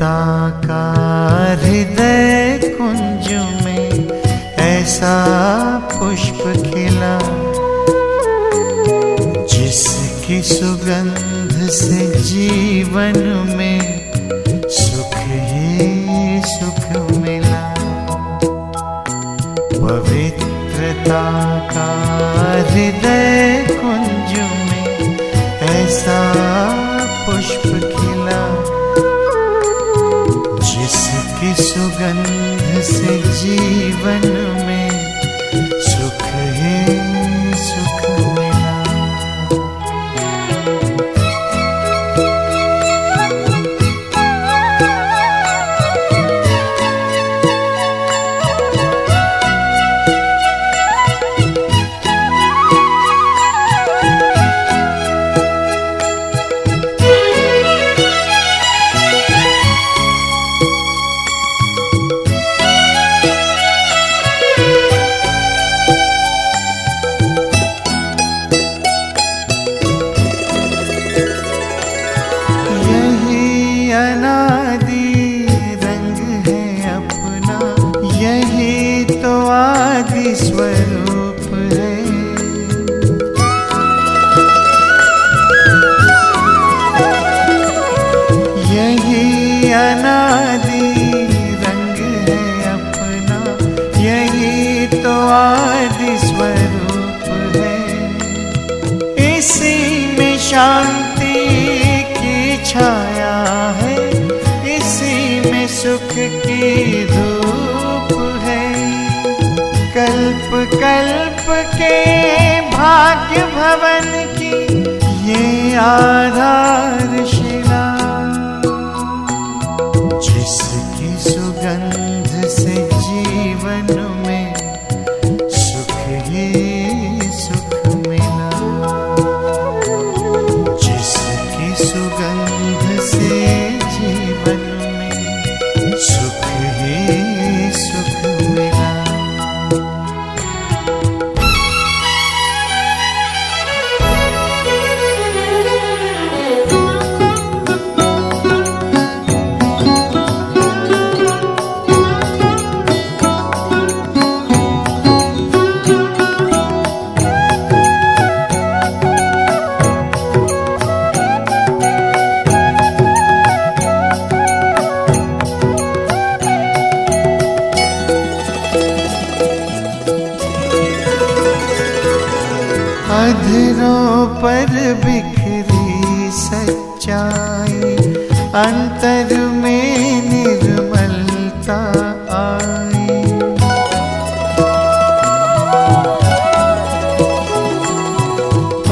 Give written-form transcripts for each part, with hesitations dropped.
पवित्रता का हृदय कुंज में ऐसा पुष्प खिला, जिसकी सुगंध से जीवन में सुख ही सुख मिला। पवित्रता का हृदय कुंज में ऐसा पुष्प खिला, जिसकी सुगंध से जीवन में सुख ही सुख मिला। स्वरूप है, यही अनादि रंग है अपना, यही तो आदि स्वरूप है। इसी में शांति की छाया है, इसी में सुख की धूप है। कल्प कल्प के भाग्य भवन की ये आधारशिला, जिसकी सुगंध से जीवन में सुख ही सुख मिला। जिसकी सुगंध से जीवन में सुख ही सुख मिला। अधरों पर बिखरी सच्चाई, अंतर में निर्मलता आई।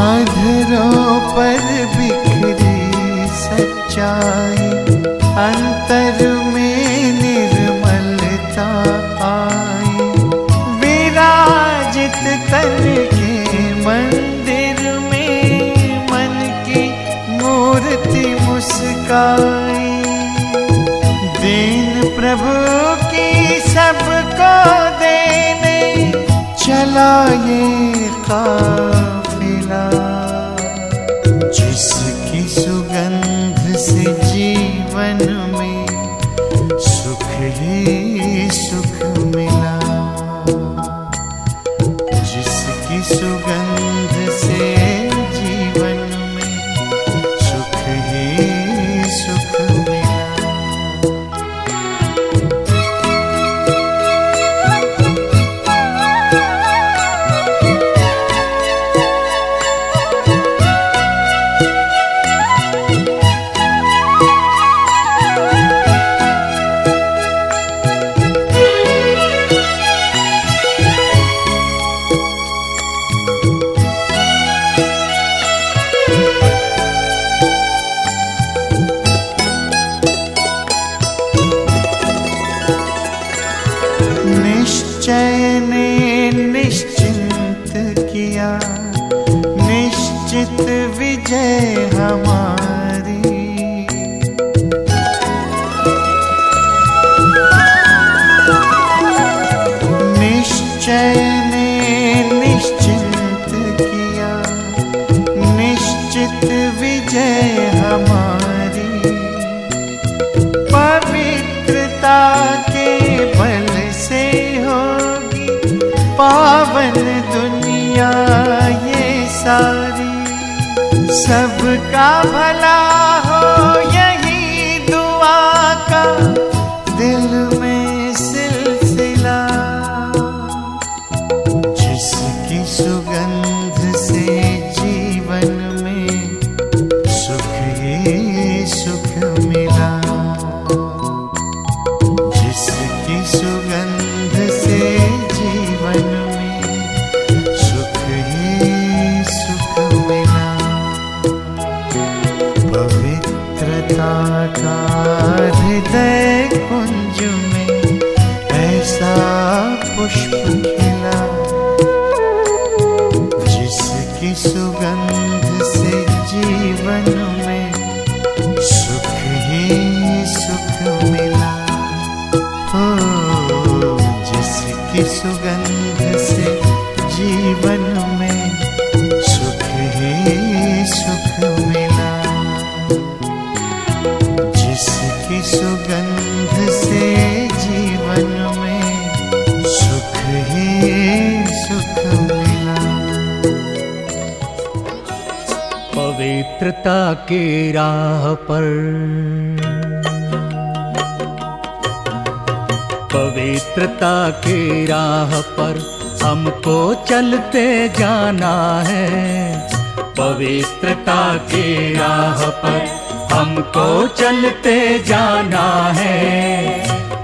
अधरों पर बिखरी सच्चाई, अंतर में निर्मलता आई। विराजित तन मंदिर में मन की मूर्ति मुस्काई। दीन प्रभु की सबको देने चला ये काफिला, जिसकी सुगंध से जीवन में सुख ही सुख मिला। जिसकी सुगंध से जीवन में सुख ही सुख मिला। निश्चय ने निश्चिंत किया, निश्चित विजय हमारी। निश्चय ने निश्चिंत किया, निश्चित विजय हमारी। सारी। सबका भला हो यही दुआ का दिल में सिलसिला। जिसकी सुगंध से जीवन में सुख ही सुख मिला। जिसकी सुगंध से जीवन में सुख ही सुख मिला। पवित्रता का हृदय कुंज में ऐसा पुष्प खिला। जिसकी सुगंध से जीवन में सुख ही सुख मिला। हो जिसकी सुगंध से जीवन में सुख ही सुख मिला। जिसकी सुगंध से जीवन में सुख ही सुख मिला। पवित्रता की राह पर, पवित्रता की राह पर हमको चलते जाना है। पवित्रता की राह पर हमको चलते जाना है।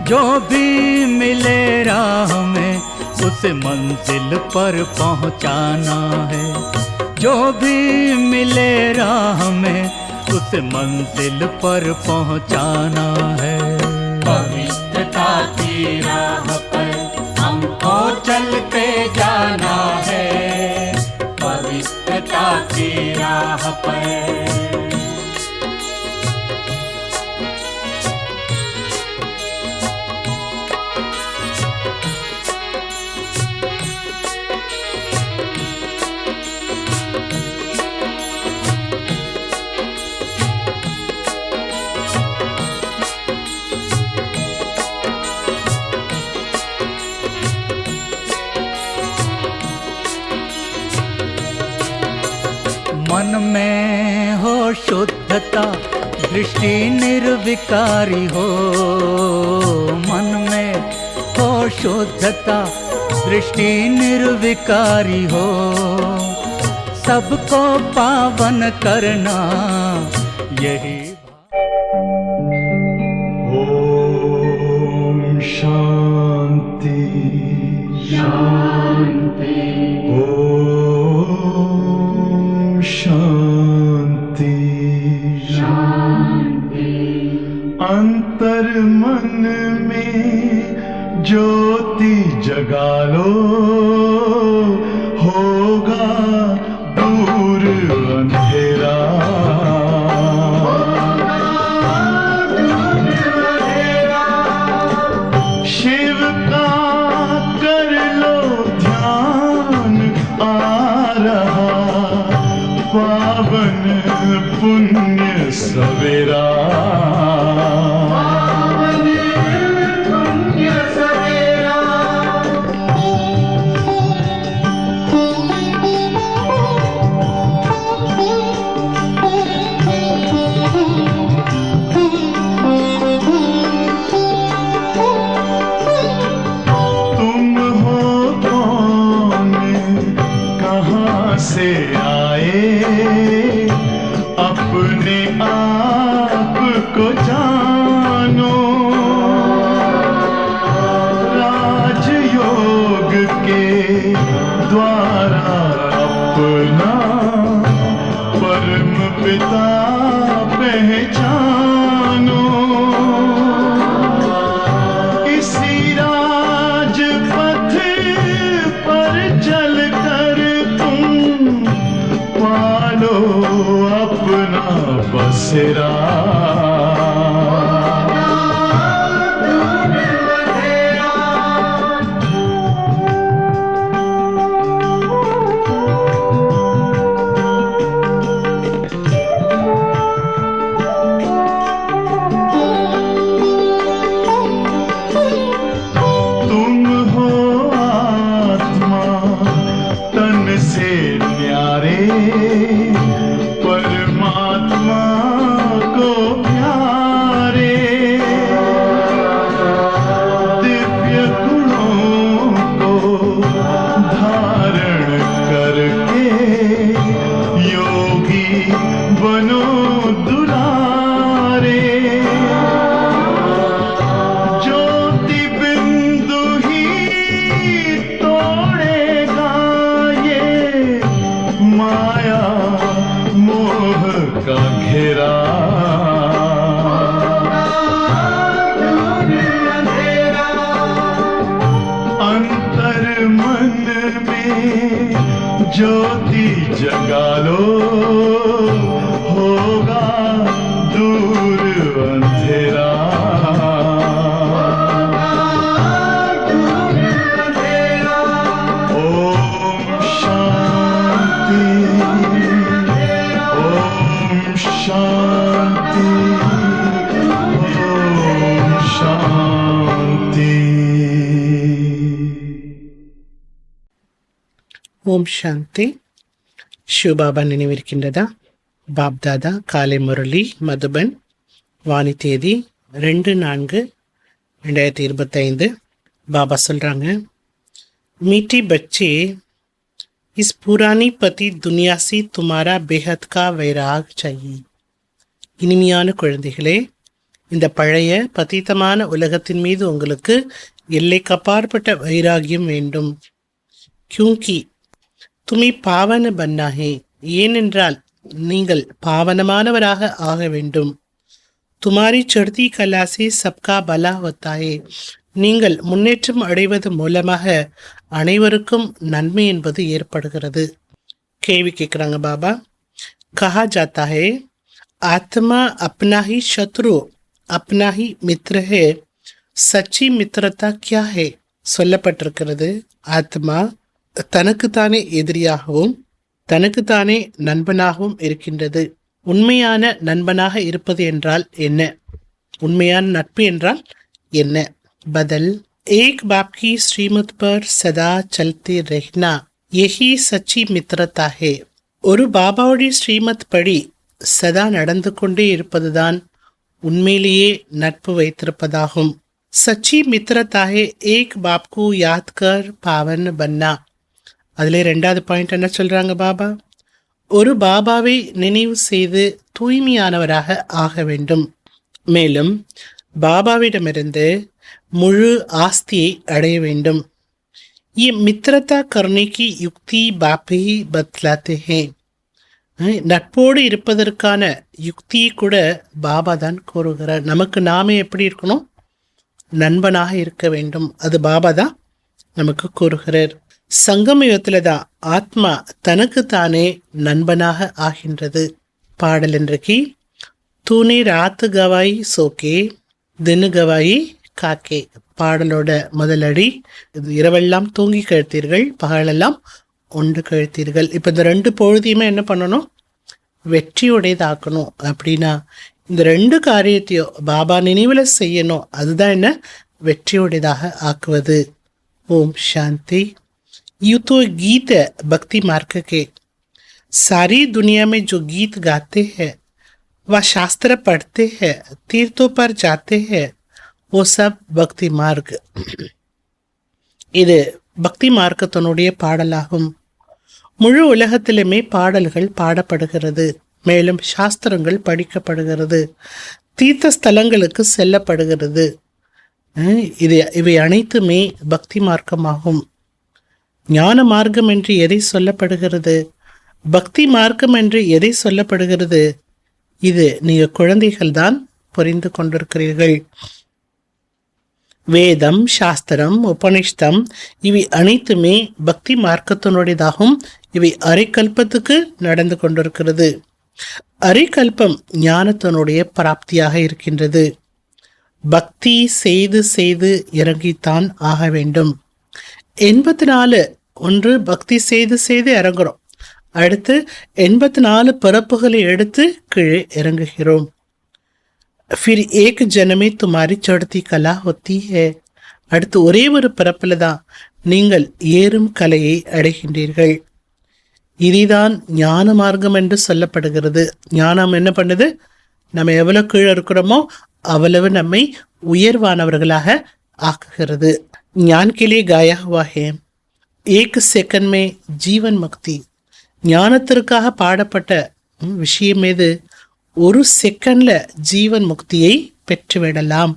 जो भी मिले राह में उसे मंजिल पर पहुंचाना है। जो भी मिले राह में उसे मंजिल पर पहुंचाना है। पवित्रता की राह पर हमको चलते जाना है। पवित्रता की राह पर। मन में हो शुद्धता, दृष्टि निर्विकारी हो। मन में हो शुद्धता, दृष्टि निर्विकारी हो। सबको पावन करना यही। ओम शांति शांति। ओम शांति शांति। अंतर मन में ज्योति जगा लो, होगा दूर अंधेरा। शिव का कर लो ध्यान, आ रहा पावन पुण्य सवेरा। तुम हो कौन, कहाँ से आए, अपने आप को जानो। राजयोग के द्वारा अपना परम पिता पहचानो। इसी राजपथ पर चलकर तुम पालो अपना बसेरा। तुम हो आत्मा तन से न्याय। पुकारे परमात्मा को प्यारे, दिव्य गुणों को धारण करके योगी बनो दुलारे। ज्योति बिंदु ही तोड़ेगा ये माया मोह का घेरा। अंतर मन में ज्योति जगा लो, होगा दूर अंधेरा। ओम शांति, ओम शांति, ओम शांति। ஓம் சாந்தி. சிவபாபா நினைவிருக்கின்றதா? பாப்தாதா காலை முரளி மதுபன், வாணி தேதி 2/4/2025. பாபா சொல்கிறாங்க, மீட்டி பச்சே, இஸ் புராணி பதி துனியா சி துமாரா பெஹத் கா வைராக் சாயி. இனிமையான குழந்தைகளே, இந்த பழைய பதீதமான உலகத்தின் மீது உங்களுக்கு எல்லைக்கு அப்பாற்பட்ட வைராகியம் வேண்டும். கியூங்கி துமி பாவன பன்னாஹே, ஏனென்றால் நீங்கள் பாவனமானவராக ஆக வேண்டும். துமாரி சர்தி கலாசி சப்கா பலா ஹோத்தாயே, நீங்கள் முன்னேற்றம் அடைவது மூலமாக அனைவருக்கும் நன்மை என்பது ஏற்படுகிறது. கேள்வி கேட்குறாங்க பாபா. கஹா ஜாத்தா ஹே ஆத்மா அப்னா ஹி சத்ரு அப்னா ஹி மித்ர ஹே, சச்சி மித்ரதா கியா ஹே? சொல்லப்பட்டிருக்கிறது, ஆத்மா தனக்குத்தானே எதிரியாகவும் தனக்குத்தானே நண்பனாகவும் இருக்கின்றது. உண்மையான நண்பனாக இருப்பது என்றால் என்ன? உண்மையான நட்பு என்றால் என்ன? பதல், ஏக் பாப் கி ஸ்ரீமத் பர் சதா சல்தே ரெஹ்னா யஹி சச்சி மித்ரதா ஹே. ஒரு பாபாவுடைய ஸ்ரீமத் படி சதா நடந்து கொண்டே இருப்பதுதான் உண்மையிலேயே நட்பு வைத்திருப்பதாகும். சச்சி மித்ரதா ஹே ஏக் பாப் கு யாத் கர் பாவன் பன்னா. அதில் 2வது பாயிண்ட் என்ன சொல்கிறாங்க பாபா? ஒரு பாபாவை நினைவு செய்து தூய்மையானவராக ஆக வேண்டும். மேலும் பாபாவிடமிருந்து முழு ஆஸ்தியை அடைய வேண்டும். ये मित्रता करने की युक्ति बाप ही बतलाते हैं. நட்போடு இருப்பதற்கான யுக்தியை கூட பாபா தான் கூறுகிறார். நமக்கு நாமே எப்படி இருக்கணும்? நண்பனாக இருக்க வேண்டும். அது பாபா தான் நமக்கு கூறுகிறார். சங்கம யுகத்துல தான் ஆத்மா தனக்கு தானே நண்பனாக ஆகின்றது. பாடல் இன்றைக்கு, தூணே ராத்து கவாய் சோக்கே தினு கவாயி காக்கே. பாடலோட முதலடி, இது இரவெல்லாம் தூங்கி கழித்தீர்கள், பகலெல்லாம் உண்டு கழித்தீர்கள். இப்போ இந்த 2 பொழுதையுமே என்ன பண்ணணும்? வெற்றியுடையதாக்கணும். அப்படின்னா இந்த 2 காரியத்தையும் பாபா நினைவில் செய்யணும். அதுதான் என்ன? வெற்றியுடையதாக ஆக்குவது. ஓம் சாந்தி. यूं तो गीत है भक्ति मार्ग के, सारी दुनिया में जो गीत गाते हैं, वह शास्त्र पढ़ते हैं, तीर्थों पर जाते हैं, वो सब भक्ति मार्ग. இது பக்தி மார்க்கத்தினுடைய பாடலாகும். முழு உலகத்திலுமே பாடல்கள் பாடப்படுகிறது, மேலும் சாஸ்திரங்கள் படிக்கப்படுகிறது, தீர்த்த ஸ்தலங்களுக்கு செல்லப்படுகிறது. இவை அனைத்துமே பக்தி மார்க்கமாகும். ஞான மார்க்கம் என்று எதை சொல்லப்படுகிறது? பக்தி மார்க்கம் என்று எதை சொல்லப்படுகிறது? இது நீங்கள் குழந்தைகள் தான் புரிந்து கொண்டிருக்கிறீர்கள். வேதம், சாஸ்திரம், உபனிஷதம் இவை அனைத்துமே பக்தி மார்க்கத்தினுடையதாகும். இவை அரைக்கல்பத்துக்கு நடந்து கொண்டிருக்கிறது. அரைக்கல்பம் ஞானத்தினுடைய பிராப்தியாக இருக்கின்றது. பக்தி செய்து செய்து இறங்கித்தான் ஆக வேண்டும். 84 ஒன்று பக்தி செய்து செய்து இறங்குறோம். அடுத்து 84 பிறப்புகளை எடுத்து கீழே இறங்குகிறோம். फिर एक जन्म में तुम्हारी चढ़ती कला होती है. அடுத்து ஒரே ஒரு பிறப்பில் தான் நீங்கள் ஏறும் கலையை அடைகின்றீர்கள். இதுதான் ஞான மார்க்கம் என்று சொல்லப்படுகிறது. ஞானம் என்ன பண்ணுது? நம்ம எவ்வளவு கீழே இருக்கிறோமோ அவ்வளவு நம்மை உயர்வானவர்களாக ஆக்குகிறது. ஞான் के लिए गाया हुआ है एक सेकंड में जीवन मुक्ति. ஞானத்திற்காக பாடப்பட்ட விஷயம் மீது ஒரு செகண்ட்ல ஜீவன் முக்தியை பெற்றுவிடலாம்.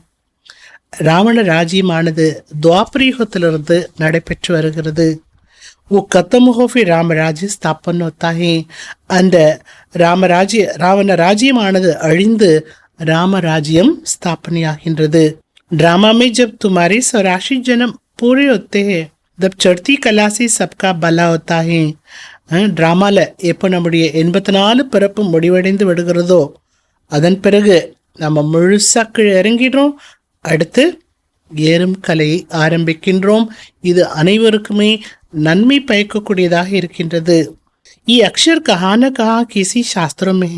ராவண ராஜ்யமானது துவாபரயுகத்திலிருந்து நடைபெற்று வருகிறது. वो खत्म हो फिर राम राज्य स्थापन होता है. அந்த ராவண ராஜ்யமானது அழிந்து ராமராஜ்யம் ஸ்தாபனையாகின்றது. ड्रामा में जब तुम्हारे 84 जन्म पूरे होते हैं तब चढ़ती कला से सबका भला होता है. டிராமால எப்போ நம்முடைய 84 பிறப்பு முடிவடைந்து விடுகிறதோ அதன் பிறகு நம்ம முழுசா கீழே இறங்கிடுறோம். அடுத்து ஏறும் கலையை ஆரம்பிக்கின்றோம். இது அனைவருக்குமே நன்மை பயக்கக்கூடியதாக இருக்கின்றது. அக்ஷர் கஹான கஹா கிசி சாஸ்திரமே.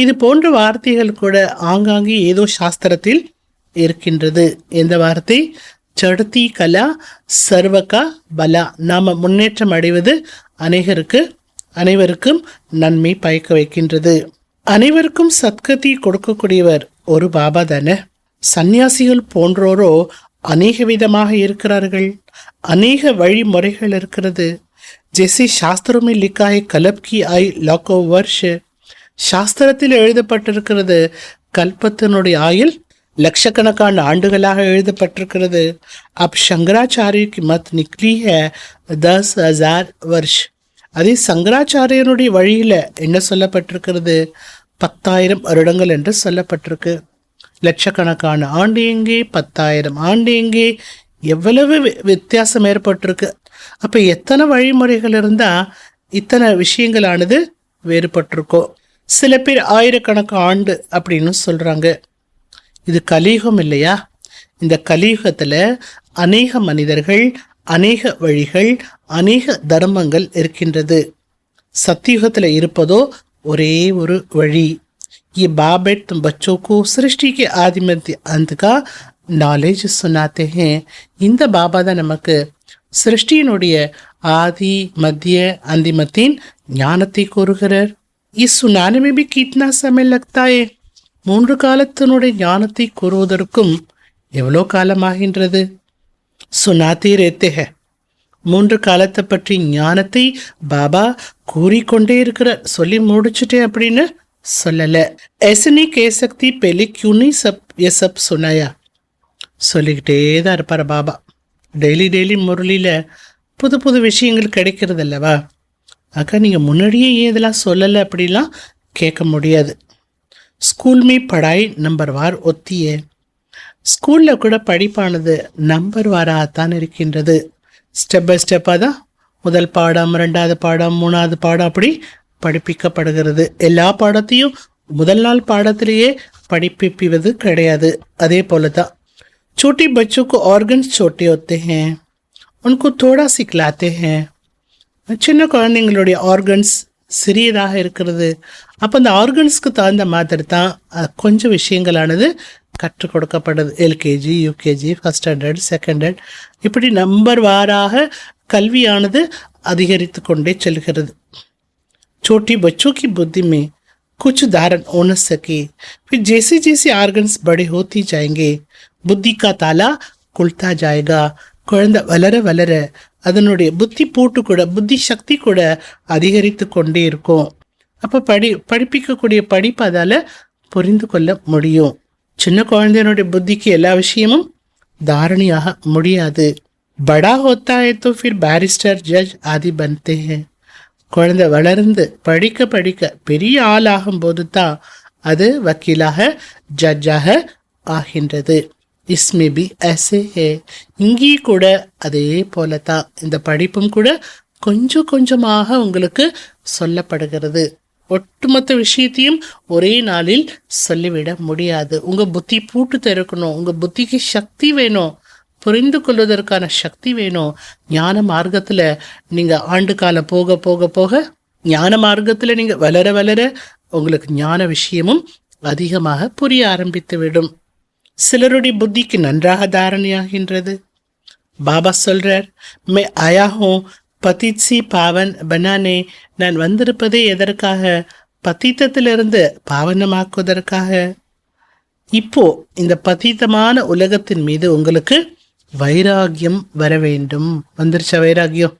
இது போன்ற வார்த்தைகள் கூட ஆங்காங்கே ஏதோ சாஸ்திரத்தில் இருக்கின்றது. எந்த வார்த்தை? சடுத்தி கலா சர்வகா பலா. நாம முன்னேற்றம் அடைவது அனைவருக்கும் நன்மை பயக்க வைக்கின்றது. அனைவருக்கும் சத்கதி கொடுக்கக்கூடியவர் ஒரு பாபா தானே. சந்நியாசிகள் போன்றோரோ அநேக விதமாக இருக்கிறார்கள். அநேக வழிமுறைகள் இருக்கிறது. ஜெசி சாஸ்திரமே லிக்காய் கலப்கி ஆய் லாக்கோ வருஷ. சாஸ்திரத்தில் எழுதப்பட்டிருக்கிறது கல்பத்தினுடைய ஆயுள் லட்சக்கணக்கான ஆண்டுகளாக எழுதப்பட்டிருக்கிறது. அப் சங்கராச்சாரியக்கு மத் நிக்லி ஹே 10,000 வருஷ். அதே சங்கராச்சாரியனுடைய வழியில என்ன சொல்லப்பட்டிருக்கிறது? 10,000 வருடங்கள் என்று சொல்லப்பட்டிருக்கு. லட்சக்கணக்கான ஆண்டு எங்கே, 10,000 ஆண்டு எங்கே, எவ்வளவு வித்தியாசம் ஏற்பட்டிருக்கு. அப்ப எத்தனை வழிமுறைகள் இருந்தா இத்தனை விஷயங்களானது வேறுபட்டிருக்கோ. சில பேர் ஆயிரக்கணக்கு ஆண்டு அப்படின்னு சொல்றாங்க. இது கலியுகம் இல்லையா? இந்த கலியுகத்துல அநேக மனிதர்கள், அநேக வழிகள், அநேக தர்மங்கள் இருக்கின்றது. சத்தியுகத்துல இருப்பதோ ஒரே ஒரு வழி. ये बाप बेट तुम बच्चों को सृष्टि के आदि मध्य अंत का நாலேஜ் சொன்னாते हैं. இந்த பாபா தான் நமக்கு சிருஷ்டியினுடைய ஆதி மத்திய அந்திமத்தின் ஞானத்தை கூறுகிறார். इस सुनाने में भी कितना समय लगता है. 3 காலத்தினுடைய ஞானத்தை கூறுவதற்கும் எவ்வளோ காலமாகின்றது? சுனாத்தே ரேத்தே ஹே. 3 காலத்தை பற்றி ஞானத்தை பாபா கூறிக்கொண்டே இருக்கிற. சொல்லி முடிச்சுட்டேன் அப்படின்னு சொல்லல. ऐसे नहीं कह सकती पहले क्यों नहीं ये सब सुनाया. சொல்லிக்கிட்டே தான் இருப்பார் பாபா. டெய்லி முரளியில் புது புது விஷயங்கள் கிடைக்கிறது அல்லவா? அக்கா நீங்கள் முன்னாடியே ஏன் இதெல்லாம் சொல்லலை அப்படிலாம் கேட்க முடியாது. ஸ்கூல் மீ படாய் நம்பர் வார் ஒத்தியே. ஸ்கூலில் கூட படிப்பானது நம்பர் வாராகத்தான் இருக்கின்றது. ஸ்டெப் பை ஸ்டெப்பாக தான் முதல் பாடம், 2வது பாடம், 3வது பாடம் அப்படி படிப்பிக்கப்படுகிறது. எல்லா பாடத்தையும் முதல் நாள் பாடத்திலேயே படிப்பிப்பது கிடையாது. அதே போல தான் छोटे बच्चों को ऑर्गन्स छोटे होते हैं, उनको थोड़ा सिखलाते हैं. சின்ன குழந்தைங்களுடைய ஆர்கன்ஸ் சிறியதாக இருக்கிறது. அப்போ அந்த ஆர்கன்ஸ்க்கு தகுந்த மாதிரி தான் கொஞ்சம் விஷயங்களானது கற்றுக் கொடுக்கப்படுது. LKG, UKG, first standard, second standard இப்படி நம்பர் வாராக கல்வியானது அதிகரித்து கொண்டே செல்கிறது. छोटी बच्चों की बुद्धि में कुछ धारण हो न सके, फिर जैसे जैसे ऑर्गन्स बड़े होती जाएंगे புத்தி கா தாலா குல்தா ஜாயகா. குழந்தை வளர வளர அதனுடைய புத்தி பூட்டு கூட, புத்தி சக்தி கூட அதிகரித்து கொண்டே இருக்கும். அப்போ படிப்பிக்கக்கூடிய படிப்பு அதால் புரிந்து கொள்ள முடியும். சின்ன குழந்தையனுடைய புத்திக்கு எல்லா விஷயமும் தாரணியாக முடியாது. படா ஹோத்தா ஹை தோ ஃபிர் பேரிஸ்டர் ஜட்ஜ் ஆதி பன்தே ஹை. குழந்தை வளர்ந்து படிக்க படிக்க பெரிய ஆள் ஆகும்போது தான் அது வக்கீலாக, ஜட்ஜாக ஆகின்றது. இஸ்மே பி ஐசே ஹே. இங்கே கூட அதே போல தான் இந்த படிப்பும் கூட கொஞ்சம் கொஞ்சமாக உங்களுக்கு சொல்லப்படுகிறது. ஒட்டுமொத்த விஷயத்தையும் ஒரே நாளில் சொல்லிவிட முடியாது. உங்கள் புத்தி பூட்டு திறக்கணும். உங்கள் புத்திக்கு சக்தி வேணும், புரிந்து கொள்வதற்கான சக்தி வேணும். ஞான மார்க்கத்தில் நீங்கள் ஆண்டு காலம் போக போக போக ஞான மார்க்கத்தில் நீங்கள் வளர வளர உங்களுக்கு ஞான விஷயமும் அதிகமாக புரிய ஆரம்பித்து விடும். சிலருடைய புத்திக்கு நன்றாக தாரணையாகின்றது. பாபா சொல்றார், மே ஆயா ஹூ பதித் சி பாவன் பனானே, நான் வந்திருப்பதே எதற்காக? பதீத்தத்திலிருந்து பாவனமாக்குவதற்காக. இப்போ இந்த பதீத்தமான உலகத்தின் மீது உங்களுக்கு வைராகியம் வர வேண்டும். வந்துருச்சா வைராகியம்?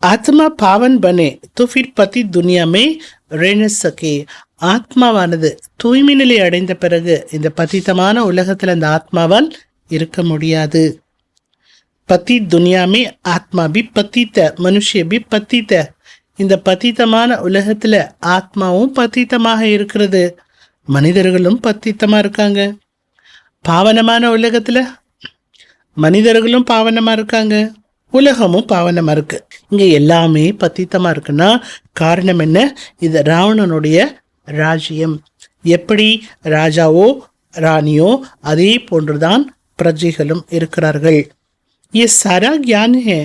ஆத்மா பாவன் பனே तो फिर पति दुनिया में रह न सके. ஆத்மாவானது தூய்மை நிலை அடைந்த பிறகு இந்த பதீத்தமான உலகத்தில் அந்த ஆத்மாவால் இருக்க முடியாது. பதி துனியாமே ஆத்மா பி பத்தித்த, மனுஷிய பி பத்தித்த. இந்த பதீத்தமான உலகத்துல ஆத்மாவும் பதீத்தமாக இருக்கிறது, மனிதர்களும் பதீத்தமா இருக்காங்க. பாவனமான உலகத்துல மனிதர்களும் பாவனமா இருக்காங்க, உலகமும் பாவனமா இருக்கு. இங்க எல்லாமே பதீத்தமா இருக்குன்னா காரணம் என்ன? இது ராவணனுடைய ராஜ்யம். எப்படி ராஜாவோ ராணியோ அதே போன்றுதான் பிரஜைகளும் இருக்கிறார்கள். ये सारा ज्ञान है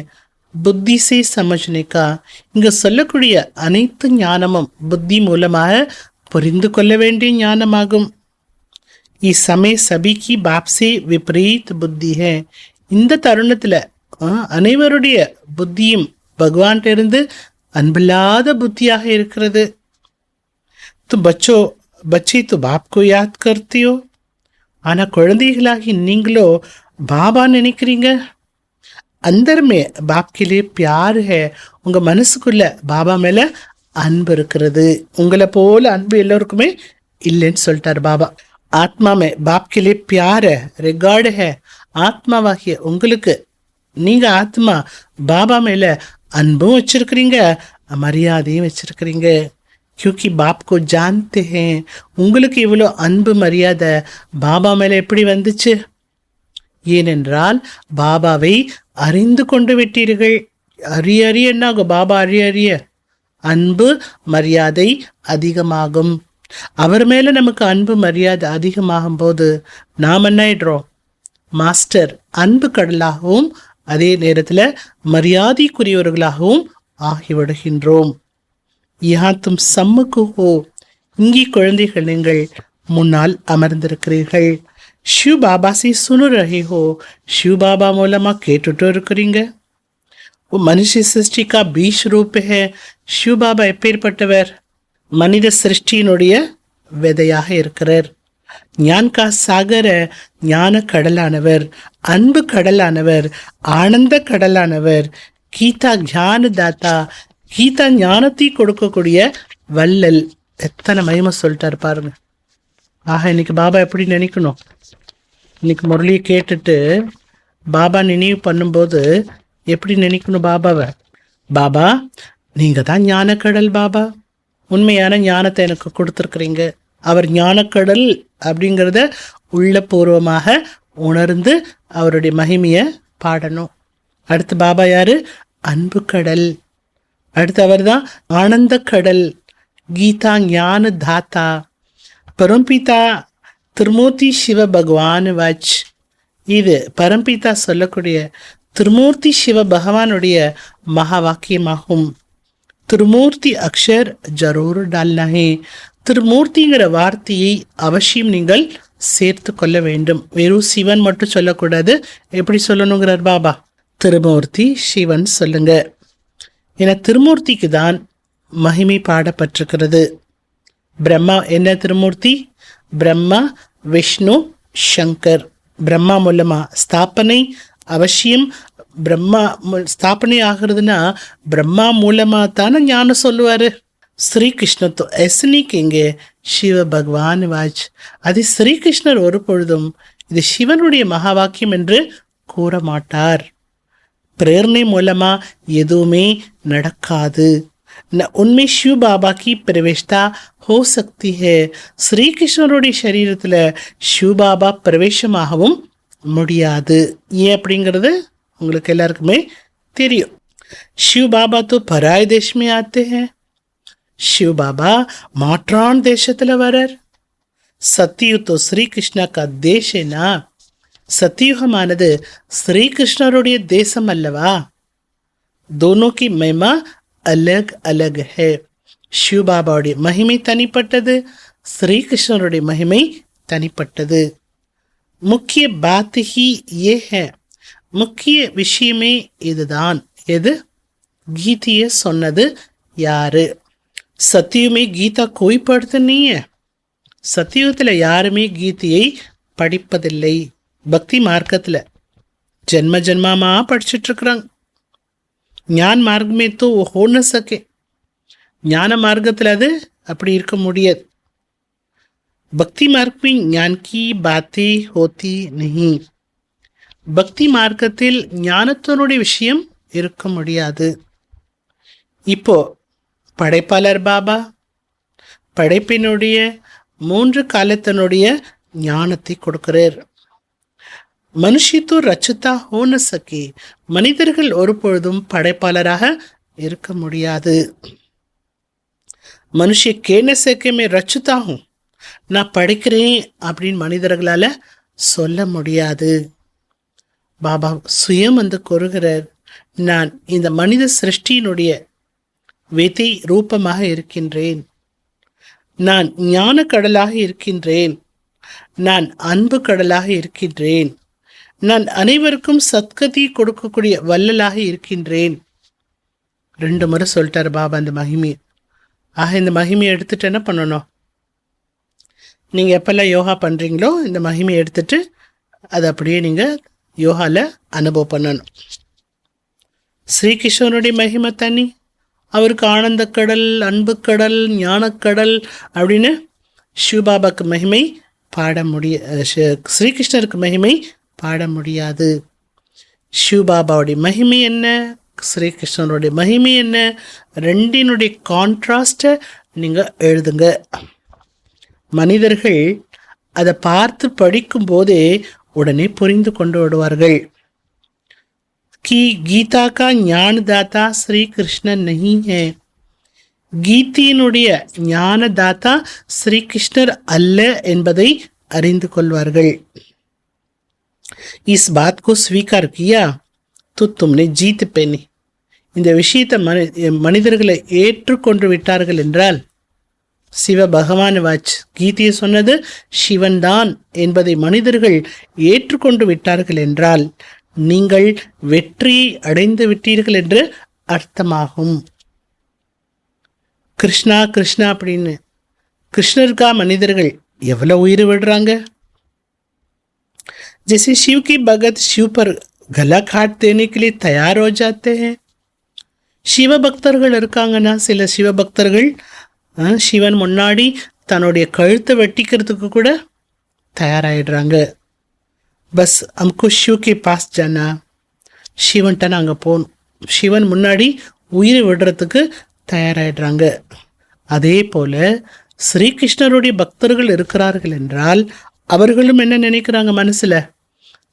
புத்தி சே சமஜ்னேகா. இங்க சொல்லக்கூடிய அனைத்து ஞானமும் புத்தி மூலமாக புரிந்து கொள்ள வேண்டிய ஞானமாகும். இச்சமய சபிக்கு பாப்சே விபரீத் புத்தி ஹே. இந்த தருணத்துல அனைவருடைய புத்தியும் பகவான் இருந்து அன்பில்லாத புத்தியாக இருக்கிறது. तो बच्चे तो बाप को याद करते हो, ஆனா குழந்தைகளாகி நீங்களோ பாபா நினைக்கிறீங்க. अंदर में बाप के लिए प्यार है. உங்க மனசுக்குள்ள பாபா மேல அன்பு இருக்கிறது. உங்களை போல அன்பு எல்லோருக்குமே இல்லைன்னு சொல்லிட்டார் பாபா. ஆத்மா மே பாப் के लिए प्यार है, रिगार्ड है. ஆத்மாவாகிய உங்களுக்கு, நீங்க ஆத்மா பாபா மேல அன்பும் வச்சிருக்கிறீங்க, மரியாதையும் வச்சிருக்கிறீங்க. क्योंकि बाप को जानते हैं. உங்களுக்கு இவ்வளோ அன்பு மரியாதை பாபா மேல எப்படி வந்துச்சு? ஏனென்றால் பாபாவை அறிந்து கொண்டு விட்டீர்கள். அறிய அறிய என்னாகும்? பாபா அறிய அறிய அன்பு மரியாதை அதிகமாகும். அவர் மேல நமக்கு அன்பு மரியாதை அதிகமாகும் போது நாம் என்ன ஆயிடுறோம்? மாஸ்டர் அன்பு கடலாகவும் அதே நேரத்தில் மரியாதைக்குரியவர்களாகவும் ஆகிவிடுகின்றோம். யா தும் சம்முக்கு ஹோ. இங்கே குழந்தைகள் நீங்கள் முன்னால் அமர்ந்திருக்கிறீர்கள். शिव बाबा से सुन रहे हो. शिव बाबा மூலமா கேட்டுட்டு இருக்கிறீங்க. वो मनुष्य सृष्टि का बीज रूप है. शिव बाबा எப்பேற்பட்டவர்? மனித சிருஷ்டியினுடைய விதையாக இருக்கிறார். ஞான் கா சாகர, ஞான கடலானவர், அன்பு கடலானவர், ஆனந்த கடலானவர். கீதா ஞான தாத்தா, கீதா ஞானத்தை கொடுக்கக்கூடிய வள்ளல். எத்தனை மகிமை சொல்லிட்டார் பாருங்க. ஆக இன்னைக்கு பாபா எப்படி நினைக்கணும்? இன்னைக்கு முரளியை கேட்டுட்டு பாபா நினைவு பண்ணும்போது எப்படி நினைக்கணும் பாபாவை? பாபா நீங்கள் தான் ஞானக்கடல். பாபா உண்மையான ஞானத்தை எனக்கு கொடுத்துருக்குறீங்க. அவர் ஞானக்கடல் அப்படிங்கிறத உள்ளபூர்வமாக உணர்ந்து அவருடைய மகிமையை பாடணும். அடுத்து பாபா யாரு? அன்பு கடல். அடுத்து அவர் தான் ஆனந்த கடல், கீதா ஞான தாத்தா, பரம்பிதா திருமூர்த்தி சிவ பகவான் வச். இது பரம்பிதா சொல்லக்கூடிய திருமூர்த்தி சிவ பகவானுடைய மகா வாக்கியமாகும். திருமூர்த்தி அக்ஷர் ஜரூர் டால்னஹே. திருமூர்த்திங்கிற வார்த்தையை அவசியம் நீங்கள் சேர்த்து கொள்ள வேண்டும். வெறும் சிவன் மட்டும் சொல்லக்கூடாது. எப்படி சொல்லணுங்கிறார் பாபா? திருமூர்த்தி சிவன் சொல்லுங்க. ஏன்னா திருமூர்த்திக்கு தான் மகிமை பாடப்பட்டிருக்கிறது. பிரம்மா என்ன திருமூர்த்தி? பிரம்மா விஷ்ணு சங்கர். பிரம்மா மூலமா ஸ்தாபனை அவசியம். பிரம்மா ஸ்தாபனை ஆகிறதுனா பிரம்மா மூலமா தானே ஞானம் சொல்லுவாரு. ஸ்ரீகிருஷ்ண तो ऐसे नहीं कहेंगे சிவ பகவான் வாஜ். அது ஸ்ரீகிருஷ்ணர் ஒரு பொழுதும் இது சிவனுடைய மகா வாக்கியம் என்று கூற மாட்டார். பிரேரணை மூலமா எதுவுமே நடக்காது. உண்மை शिव बाबा की प्रवेशता हो सकती है. ஸ்ரீகிருஷ்ணருடைய சரீரத்தில் शिव बाबा பிரவேசமாகவும் முடியாது. ஏன் அப்படிங்கிறது உங்களுக்கு எல்லாருக்குமே தெரியும். शिव बाबा तो पराय देश में आते हैं. शिव बाबा மாற்றான் தேசத்தில் வரார். சத்தியுக तो श्री कृष्ण का देश है ना. சத்தியுகமானது ஸ்ரீகிருஷ்ணருடைய தேசம் அல்லவா? दोनों की महिमा अलग अलग है. शिव बाबाவுடைய மகிமை தனிப்பட்டது, ஸ்ரீகிருஷ்ணருடைய மகிமை தனிப்பட்டது. முக்கிய பாத் ஹி ये है. முக்கிய விஷயமே இதுதான். எது? கீதையை சொன்னது யாரு? சத்தியுமே கீதா कोई पढ़ते नहीं है. சத்தியுகத்தில் யாருமே கீதையை படிப்பதில்லை. பக்தி மார்க்கத்தில் ஜென்ம ஜென்மமாக படிச்சுட்டு இருக்கிறாங்க. ஞான மார்க்கமே தோ ஹோ ந சகே. ஞான மார்க்கத்தில் அது அப்படி இருக்க முடியாது. பக்தி மார்க் में ज्ञान की बातें होती नहीं. பக்தி மார்க்கத்தில் ஞானத்தினுடைய விஷயம் இருக்க முடியாது. இப்போ படைப்பாளர் பாபா படைப்பினுடைய 3 காலத்தினுடைய ஞானத்தை கொடுக்கிறார். மனுஷி தோ ரச்சிதா ஹோ ந சகே. மனிதர்கள் ஒருபொழுதும் படைப்பாளராக இருக்க முடியாது. மனுஷ கேன சகே ரச்சிதா ஹூ, நான் படிக்கிறேன் அப்படின்னு மனிதர்களால் சொல்ல முடியாது. பாபா சுயம் வந்து கூறுகிறார், நான் இந்த மனித சிருஷ்டியினுடைய விதை ரூபமாக இருக்கின்றேன். நான் ஞான கடலாக இருக்கின்றேன். நான் அன்பு கடலாக இருக்கின்றேன். நான் அனைவருக்கும் சத்கதி கொடுக்கக்கூடிய வள்ளலாக இருக்கின்றேன். 2 முறை சொல்லிட்டார் பாபா அந்த மகிமையை. ஆக இந்த மகிமையை எடுத்துட்டு என்ன பண்ணணும்? நீங்கள் எப்பெல்லாம் யோகா பண்ணுறீங்களோ இந்த மகிமையை எடுத்துட்டு அதை அப்படியே நீங்கள் யோகாவில் அனுபவம் பண்ணணும். ஸ்ரீகிருஷ்ணனுடைய மகிமை தனி. அவருக்கு ஆனந்த கடல், அன்பு கடல், ஞானக்கடல் அப்படின்னு சிவபாபாவுக்கு மகிமை பாட ஸ்ரீகிருஷ்ணருக்கு மகிமை பாட முடியாது. சிவபாபாவுடைய மகிமை என்ன, ஸ்ரீகிருஷ்ணனுடைய மகிமை என்ன, ரெண்டினுடைய கான்ட்ராஸ்டை நீங்கள் எழுதுங்க. மனிதர்கள் அதை பார்த்து படிக்கும்போதே உடனே புரிந்து கொண்டு விடுவார்கள். कि गीता का ज्ञानदाता श्री कृष्ण नहीं है. கீதையினுடைய ஞானதாத்தா ஸ்ரீகிருஷ்ணர் அல்ல என்பதை அறிந்து கொள்வார்கள். इस बात को स्वीकार किया तो तुमने जीत पेनी. இந்த விஷயத்தை மனிதர்களை ஏற்றுக்கொண்டு விட்டார்கள் என்றால், சிவ பகவான் வாச் கீதையை சொன்னது சிவன் தான் என்பதை மனிதர்கள் ஏற்றுக்கொண்டு விட்டார்கள் என்றால் நீங்கள் வெற்றி அடைந்து விட்டீர்கள் என்று அர்த்தமாகும். கிருஷ்ணா கிருஷ்ணா அப்படின்னு கிருஷ்ணருக்கா மனிதர்கள் எவ்வளவு உயிர் விடுறாங்க. जैसे शिव की भगत शिव पर गला काट देने के लिए तैयार हो जाते हैं. சிவ பக்தர்கள் இருக்காங்கன்னா சில சிவ பக்தர்கள் சிவன் முன்னாடி தன்னுடைய கழுத்தை வெட்டிக்கிறதுக்கு கூட தயாராகிடுறாங்க. பஸ் हमको शिव के पास जाना. சிவன்கிட்ட நாங்கள் போகணும். சிவன் முன்னாடி உயிரை விடுறதுக்கு தயாராகிடுறாங்க. அதே போல் ஸ்ரீகிருஷ்ணருடைய பக்தர்கள் இருக்கிறார்கள் என்றால் அவர்களும் என்ன நினைக்கிறாங்க, மனசில்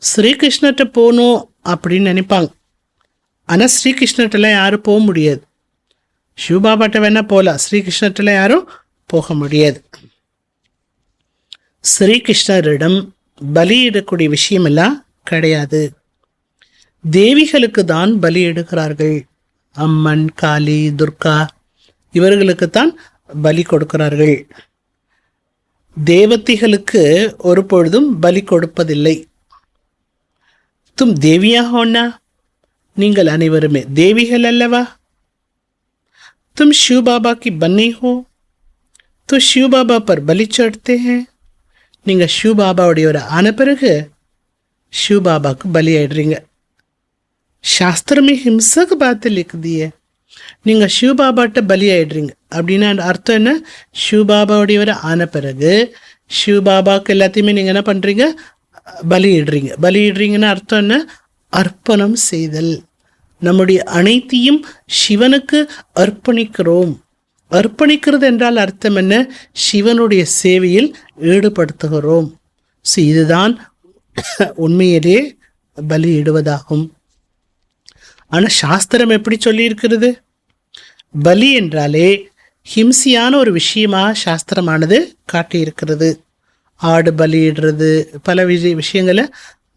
ஸ்ரீகிருஷ்ணர்கிட்ட போகணும் அப்படின்னு நினைப்பாங்க. ஆனால் ஸ்ரீகிருஷ்ணர்கிட்டலாம் யாரும் போக முடியாது. சிவபாபாட்ட வேணால் போகலாம், ஸ்ரீகிருஷ்ணர்கிட்டலாம் யாரும் போக முடியாது. ஸ்ரீகிருஷ்ணரிடம் பலியிடக்கூடிய விஷயமெல்லாம் கிடையாது. தேவிகளுக்கு தான் பலியிடுகிறார்கள். அம்மன், காளி, துர்கா இவர்களுக்குத்தான் பலி கொடுக்கிறார்கள். தேவதைகளுக்கு ஒரு பொழுதும் பலி கொடுப்பதில்லை. தும் தேவியா ஹோனா, நீங்கள் அனைவருமே தேவிகள் அல்லவா. தும் शिव बाबा की बन्नी हो तो शिव बाबा पर बलि चढ़ते हैं. நீங்கள் शिव பாபாவுடையவர் ஆன பிறகு शिव பாபாவுக்கு பலி ஆயிடுறீங்க. சாஸ்திரமே ஹிம்சக் பாத்து லிख दिए. நீங்கள் शिव பாபாட்ட பலி ஆயிடுறீங்க அப்படின்னா அர்த்தம் என்ன? शिव பாபாவுடையவர் ஆன பிறகு शिव பாபாவுக்கு எல்லாத்தையுமே நீங்கள் என்ன பண்ணுறீங்க? பலியிடுறீங்க. பலியிடுறீங்கன்னா அர்த்தம் என்ன? அர்ப்பணம் செய்தல். நம்முடைய அனைத்தையும் சிவனுக்கு அர்ப்பணிக்கிறோம். அர்ப்பணிக்கிறது என்றால் அர்த்தம் என்ன? சிவனுடைய சேவையில் ஈடுபடுத்துகிறோம். ஸோ இதுதான் உண்மையிலே பலியிடுவதாகும். ஆனால் சாஸ்திரம் எப்படி சொல்லியிருக்கிறது? பலி என்றாலே ஹிம்சையான ஒரு விஷயமாக சாஸ்திரமானது காட்டியிருக்கிறது. ஆடு பலியிடுறது, பல விஷயங்களை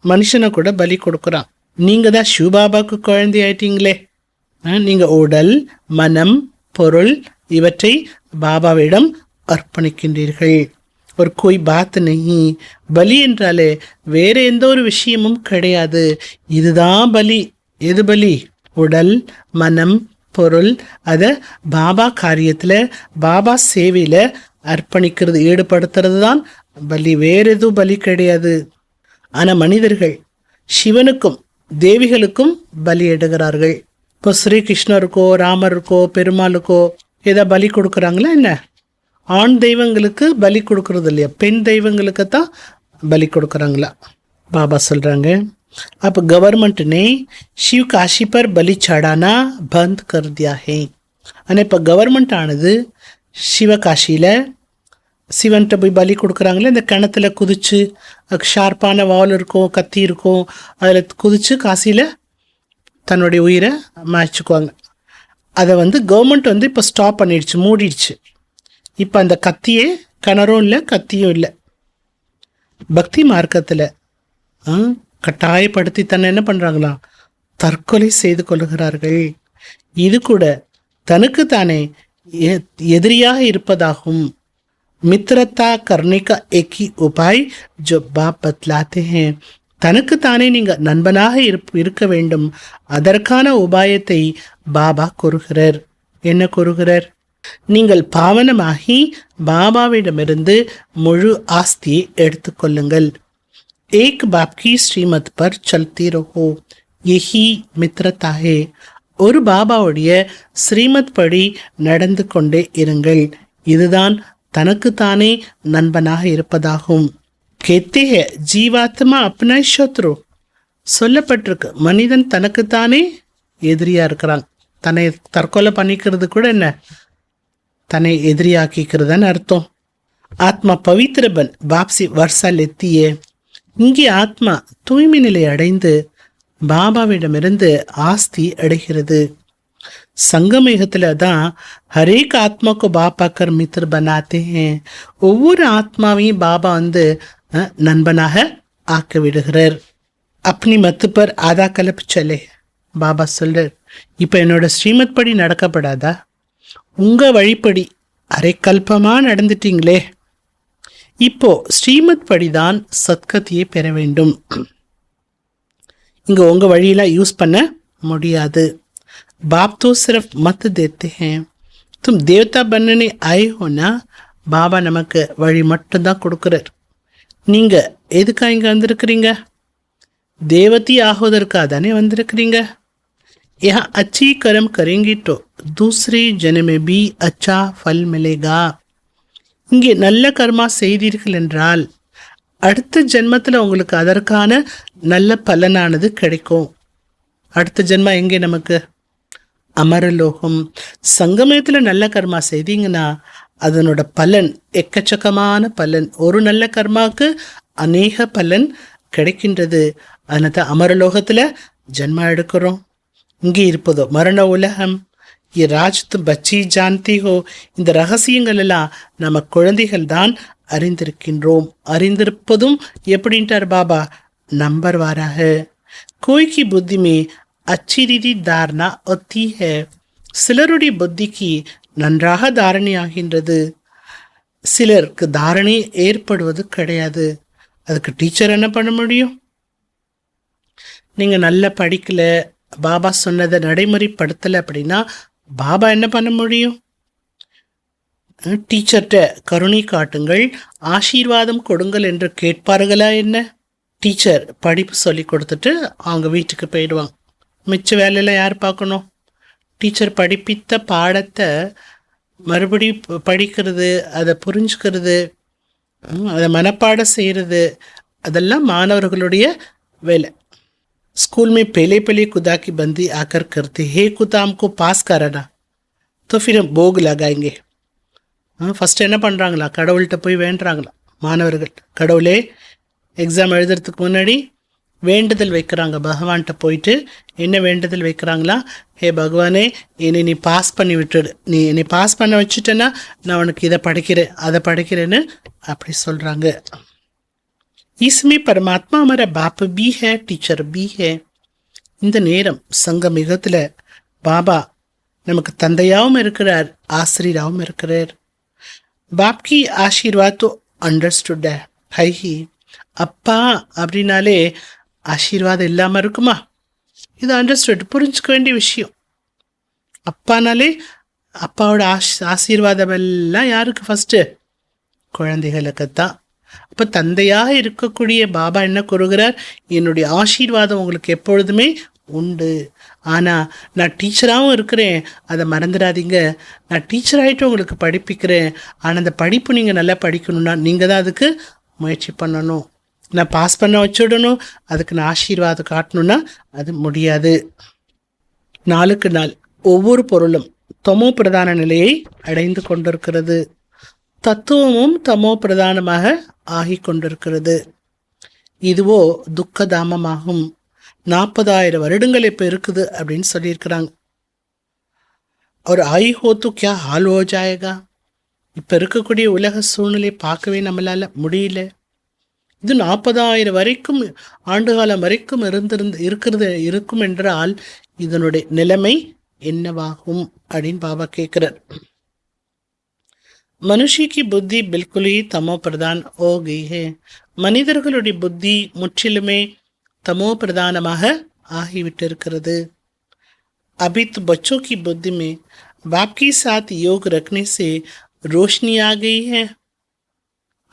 மனுஷனை கூட பலி கொடுக்குறான். நீங்கள் தான் சிவபாபாவுக்கு குழந்தை ஆயிட்டீங்களே. நீங்கள் உடல், மனம், பொருள் இவற்றை பாபாவிடம் அர்ப்பணிக்கின்றீர்கள். ஒரு கோய் பாத் நஹி. பலி என்றாலே வேற எந்த ஒரு விஷயமும் கிடையாது. இதுதான் பலி. எது பலி? உடல், மனம், பொருள் அதை பாபா காரியத்தில் பாபா சேவையில் அர்ப்பணிக்கிறது, ஈடுபடுத்துறது தான் பலி. வேற எதுவும் பலி கிடையாது. ஆனால் மனிதர்கள் சிவனுக்கும் தேவிகளுக்கும் பலி எடுக்கிறார்கள். இப்போ ஸ்ரீகிருஷ்ணருக்கோ ராமருக்கோ பெருமாளுக்கோ ஏதோ பலி கொடுக்குறாங்களா என்ன? ஆண் தெய்வங்களுக்கு பலி கொடுக்கறது இல்லையா, பெண் தெய்வங்களுக்கு தான் பலி கொடுக்குறாங்களா? பாபா சொல்கிறாங்க, अब गवर्नमेंट ने शिव काशी पर बलि चढ़ाना बंद कर दिया है. ஆனால் இப்போ கவர்மெண்ட் ஆனது சிவகாசியில் சிவன்கிட்ட போய் பலி கொடுக்குறாங்களே, இந்த கிணத்துல குதிச்சு ஷார்ப்பான வால் இருக்கும், கத்தி இருக்கும், அதில் குதிச்சு காசியில் தன்னுடைய உயிரை மாய்ச்சிக்குவாங்க. அதை கவர்மெண்ட் இப்போ ஸ்டாப் பண்ணிடுச்சு, மூடிடுச்சு. இப்போ அந்த கத்தியே கிணறும் இல்லை, கத்தியும் இல்லை. பக்தி மார்க்கத்தில் கட்டாயப்படுத்தி தன்னை என்ன பண்ணுறாங்களாம், தற்கொலை செய்து கொள்கிறார்கள். இது கூட தனக்கு தானே எதிரியாக இருப்பதாகும். மித்ரதா கர்ணிகா ஏகி உபாய் ஜோ பாப் பத்லாத்தே ஹே. தனக்கு தானே நீங்கள் நண்பனாக இருக்க வேண்டும், அதற்கான உபாயத்தை பாபா கூறுகிறார். என்ன கூறுகிறார்? நீங்கள் பாவனமாகி பாபாவிடமிருந்து முழு ஆஸ்தியை எடுத்துக்கொள்ளுங்கள். एक बाप की श्रीमत पर चलती रहो, यही मित्रता है. ஒரு பாபாவுடைய ஸ்ரீமத் படி நடந்து கொண்டே இருங்கள், இதுதான் தனக்குத்தானே நண்பனாக இருப்பதாகும். கேத்தே ஹே ஜீவாத்மா அப்னா சத்ரு. சொல்லப்பட்டிருக்கு, மனிதன் தனக்குத்தானே எதிரியா இருக்கிறான். தன்னை தற்கொலை பண்ணிக்கிறது கூட என்ன, தன்னை எதிரியாக்கிக்கிறதுன்னு அர்த்தம். ஆத்மா பவித்ரபன் பாப்சி வர்ஷா லெத்தியே. இங்கே ஆத்மா தூய்மை நிலை அடைந்து பாபாவிடமிருந்து ஆஸ்தி அடைகிறது. சங்கமேகத்தில் தான் ஹரேக் ஆத்மாக்கு பாபாக்கர் மித்ர பனாத்தே ஹே. ஒவ்வொரு ஆத்மாவையும் பாபா நண்பனாக ஆக்க விடுகிறார். அப்னி மத்து பர் ஆதா கலப் சலே. பாபா சொல்றார், இப்போ என்னோட ஸ்ரீமத் படி நடக்கப்படாதா? உங்கள் வழிப்படி அரை கல்பமாக நடந்துட்டீங்களே, இப்போ ஸ்ரீமத் படிதான் சத்கதியை பெற வேண்டும். இங்கே உங்கள் வழியெல்லாம் யூஸ் பண்ண முடியாது. பாப் தோ சிர்ஃப் மத் தேத்தே ஹேன், தும் தேவதா பண்ணனே ஆயே ஹோனா. பாபா நமக்கு வழி மட்டும்தான் கொடுக்குறார். நீங்கள் எதுக்காக இங்கே வந்திருக்கிறீங்க? தேவதி ஆகுவதற்காக தானே வந்திருக்கிறீங்க. यहाँ अच्छी कर्म करेंगे तो दूसरे जन्म में भी अच्छा फल मिलेगा. இங்கே நல்ல கர்மா செய்தீர்கள் என்றால் அடுத்த ஜென்மத்தில் உங்களுக்கு அதற்கான நல்ல பலனானது கிடைக்கும். அடுத்த ஜென்மா எங்கே நமக்கு? அமரலோகம். சங்கமயத்தில் நல்ல கர்மா செய்தீங்கன்னா அதனோட பலன் எக்கச்சக்கமான பலன். ஒரு நல்ல கர்மாவுக்கு அநேக பலன் கிடைக்கின்றது. அதனால தான் அமரலோகத்தில் ஜென்மா எடுக்கிறோம். இங்கே இருப்பதோ மரண உலகம். ये राज तुम बच्ची जानती हो. இந்த ரகசியங்கள் எல்லாம் நம்ம குழந்தைகள் தான் அறிந்திருக்கின்றோம். அறிந்திருப்பதும் எப்படின்ட்டார் பாபா, நம்பர் வாராக. कोई की बुद्धि में अच्छी रीति धारणा होती है. சிலருடைய புத்திக்கு நன்றாக தாரணையாகின்றது, சிலருக்கு தாரணை ஏற்படுவது கிடையாது. அதுக்கு டீச்சர் என்ன பண்ண முடியும்? நீங்கள் நல்லா படிக்கலை, பாபா சொன்னதை நடைமுறைப்படுத்தலை அப்படின்னா பாபா என்ன பண்ண முடியும்? டீச்சர்கிட்ட கருணை காட்டுங்கள், ஆசீர்வாதம் கொடுங்கள் என்று கேட்பார்களா என்ன? டீச்சர் படிப்பு சொல்லி கொடுத்துட்டு அவங்க வீட்டுக்கு போயிடுவாங்க. மிச்ச வேலையெல்லாம் யார் பார்க்கணும்? டீச்சர் படிப்பித்த பாடத்தை மறுபடி படிக்கிறது, அதை புரிஞ்சுக்கிறது, அதை மனப்பாடம் செய்கிறது, அதெல்லாம் மாணவர்களுடைய வேலை. स्कूल में पहले पहले खुदा की बंदी आकर करते, हे खुदा हमको पास कराना, तो फिर हम भोग लगाएंगे. ஃபஸ்ட்டு என்ன பண்ணுறாங்களா? கடவுள்கிட்ட போய் வேண்டுறாங்களா மாணவர்கள். கடவுளே, எக்ஸாம் எழுதுறதுக்கு முன்னாடி வேண்டுதல் வைக்கிறாங்க. பகவான்கிட்ட போயிட்டு என்ன வேண்டுதல் வைக்கிறாங்களா? ஹே பகவானே, என்னை நீ பாஸ் பண்ணி விட்டுடு, நீ என்னை பாஸ் பண்ண வச்சுட்டேன்னா நான் உனக்கு இதை படிக்கிறேன் அதை படிக்கிறேன்னு அப்படி சொல்கிறாங்க. इसमें परमात्मा हमारा बाप भी है, टीचर भी है. இந்த நேரம் சங்கமிகத்தில் பாபா நமக்கு தந்தையாகவும் இருக்கிறார், ஆசிரியராகவும் இருக்கிறார். பாப்கி ஆசீர்வாத் தோ அண்டர்ஸ்டுட் ஹை ஹி. அப்பா அப்படின்னாலே ஆசீர்வாதம் இல்லாமல் இருக்குமா? இது அண்டர்ஸ்டுட், புரிஞ்சுக்க வேண்டிய விஷயம். அப்பானாலே அப்பாவோட ஆசீர்வாதம் எல்லாம் யாருக்கு ஃபஸ்ட்டு? குழந்தைகளுக்குத்தான். அப்போ தந்தையாக இருக்கக்கூடிய பாபா என்ன கூறுகிறார்? என்னுடைய ஆசீர்வாதம் உங்களுக்கு எப்பொழுதுமே உண்டு. ஆனால் நான் டீச்சராகவும் இருக்கிறேன், அதை மறந்துடாதீங்க. நான் டீச்சர் ஆகிட்டு உங்களுக்கு படிப்பிக்கிறேன். ஆனால் அந்த படிப்பு நீங்கள் நல்லா படிக்கணும்னா நீங்கள் தான் அதுக்கு முயற்சி பண்ணணும். நான் பாஸ் பண்ண வச்சுடணும், அதுக்கு நான் ஆசீர்வாதம் காட்டணும்னா அது முடியாது. நாளுக்கு நாள் ஒவ்வொரு பொருளும் தமோ பிரதான நிலையை அடைந்து கொண்டிருக்கிறது. தத்துவமும் தமோ பிரதானமாக ஆகி கொண்டிருக்கிறது. இதுவோ துக்கதாமமாகும். 40,000 வருடங்கள் இப்போ இருக்குது அப்படின்னு சொல்லியிருக்கிறாங்க. ஒரு ஆயி ஹோ து கியா ஹால் ஹோ ஜாயேகா. இப்போ இருக்கக்கூடிய உலக சூழ்நிலையை பார்க்கவே நம்மளால் முடியல. இது 40,000 வரைக்கும் ஆண்டுகாலம் வரைக்கும் இருக்கும் என்றால் இதனுடைய நிலைமை என்னவாகும் அப்படின்னு பாபா கேட்குறார். மனுஷி கி புத்தி பில்குல் ஹி தமோ பிரதான் ஹோ கயி ஹை. மனிதர்களுடைய புத்தி முற்றிலுமே तमो प्रधानமாக ஆகிவிட்டிருக்கிறது. अभी तो बच्चों की बुद्धि में बाप के साथ योग रखने से रोशनी आ गई है.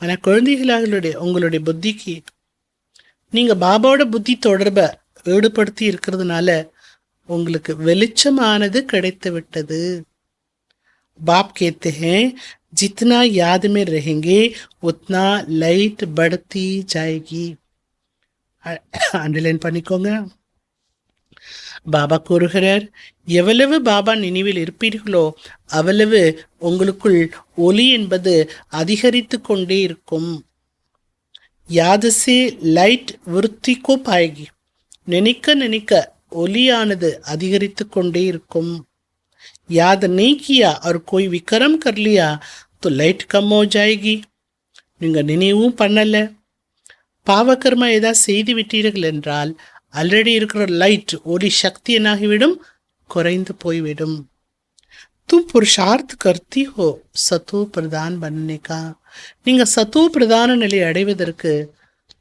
ஆனால் குழந்தைகளுடைய உங்களுடைய புத்திக்கு நீங்கள் பாபாவோட புத்தி தொடர்பை ஈடுபடுத்தி இருக்கிறதுனால உங்களுக்கு வெளிச்சமானது கிடைத்து விட்டது. बाप कहते हैं जितना याद में रहेंगे उतना लाइट बढ़ती जाएगी. அண்டர்லைன் பண்ணிக்கோங்க. பாபா கூறுகிறார், எவ்வளவு பாபா நினைவில் இருப்பீர்களோ அவ்வளவு உங்களுக்குள் ஒளி என்பது அதிகரித்து கொண்டே இருக்கும். யாதசே லைட் விருத்திக்கோ பாயகி. நினைக்க நினைக்க ஒளியானது அதிகரித்து கொண்டே இருக்கும். याद नहीं किया और कोई विक्रम कर लिया तो लाइट कम हो जाएगी. நீங்கள் நினைவும் பண்ணலை, பாவகர்மா ஏதாவது செய்து விட்டீர்கள் என்றால் ஆல்ரெடி இருக்கிற லைட் ஒளி சக்தி என்னாகிவிடும், குறைந்து போய்விடும். तुम पुरुषार्थ करती हो सतो प्रधान बनने का. நீங்கள் சத்துவ பிரதான நிலை அடைவதற்கு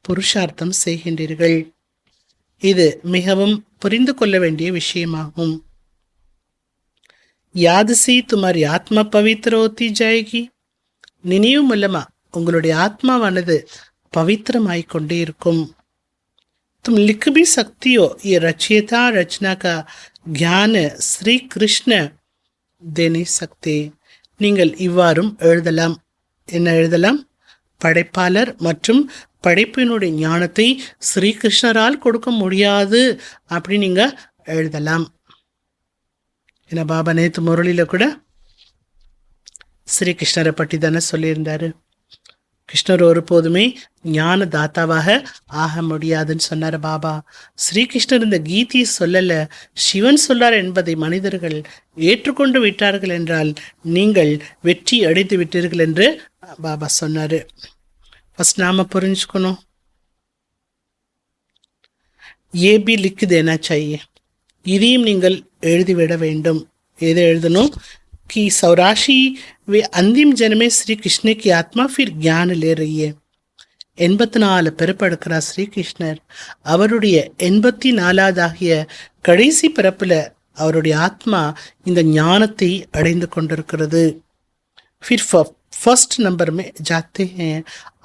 புருஷார்த்தம் செய்கின்றீர்கள். இது மிகவும் புரிந்து கொள்ள வேண்டிய விஷயமாகும். याद से तुम्हारी आत्मा पवित्र होती जाएगी. நினைவு மூலமா உங்களுடைய ஆத்மாவானது பவித்திரமாய்கொண்டே இருக்கும். तुम लिख भी सकती हो ये रचयिता रचना का ज्ञान श्री कृष्ण दे नहीं सकते. நீங்கள் இவ்வாறும் எழுதலாம். என்ன எழுதலாம்? படைப்பாளர் மற்றும் படைப்பினுடைய ஞானத்தை ஸ்ரீகிருஷ்ணரால் கொடுக்க முடியாது அப்படி நீங்கள் எழுதலாம். ஏன்னா பாபா நேற்று முரளியில் கூட ஸ்ரீகிருஷ்ணரை பற்றி தானே சொல்லியிருந்தாரு. கிருஷ்ணர் ஒருபோதுமே ஞான தாத்தாவாக ஆக முடியாதுன்னு சொன்னார் பாபா. ஸ்ரீகிருஷ்ணர் இந்த கீதையை சொல்லலை, சிவன் சொல்லார் என்பதை மனிதர்கள் ஏற்றுக்கொண்டு விட்டார்கள் என்றால் நீங்கள் வெற்றி அடைந்து விட்டீர்கள் என்று பாபா சொன்னார். ஃபஸ்ட் நாம புரிஞ்சுக்கணும். ஏ பி லிக்கு தேனா சாயே. இதையும் நீங்கள் எழுதிவிட வேண்டும். எதை எழுதணும்? कि सौराशी वे अंतिम जन्म में श्री कृष्ण की आत्मा फिर ज्ञान ले रही है. 84 பிறப்பெடுக்கிறார் ஸ்ரீகிருஷ்ணர். அவருடைய 84ஆகிய கடைசி பிறப்பில் அவருடைய ஆத்மா இந்த ஞானத்தை அடைந்து கொண்டிருக்கிறது. फिर फर्स्ट नंबर में जाते हैं.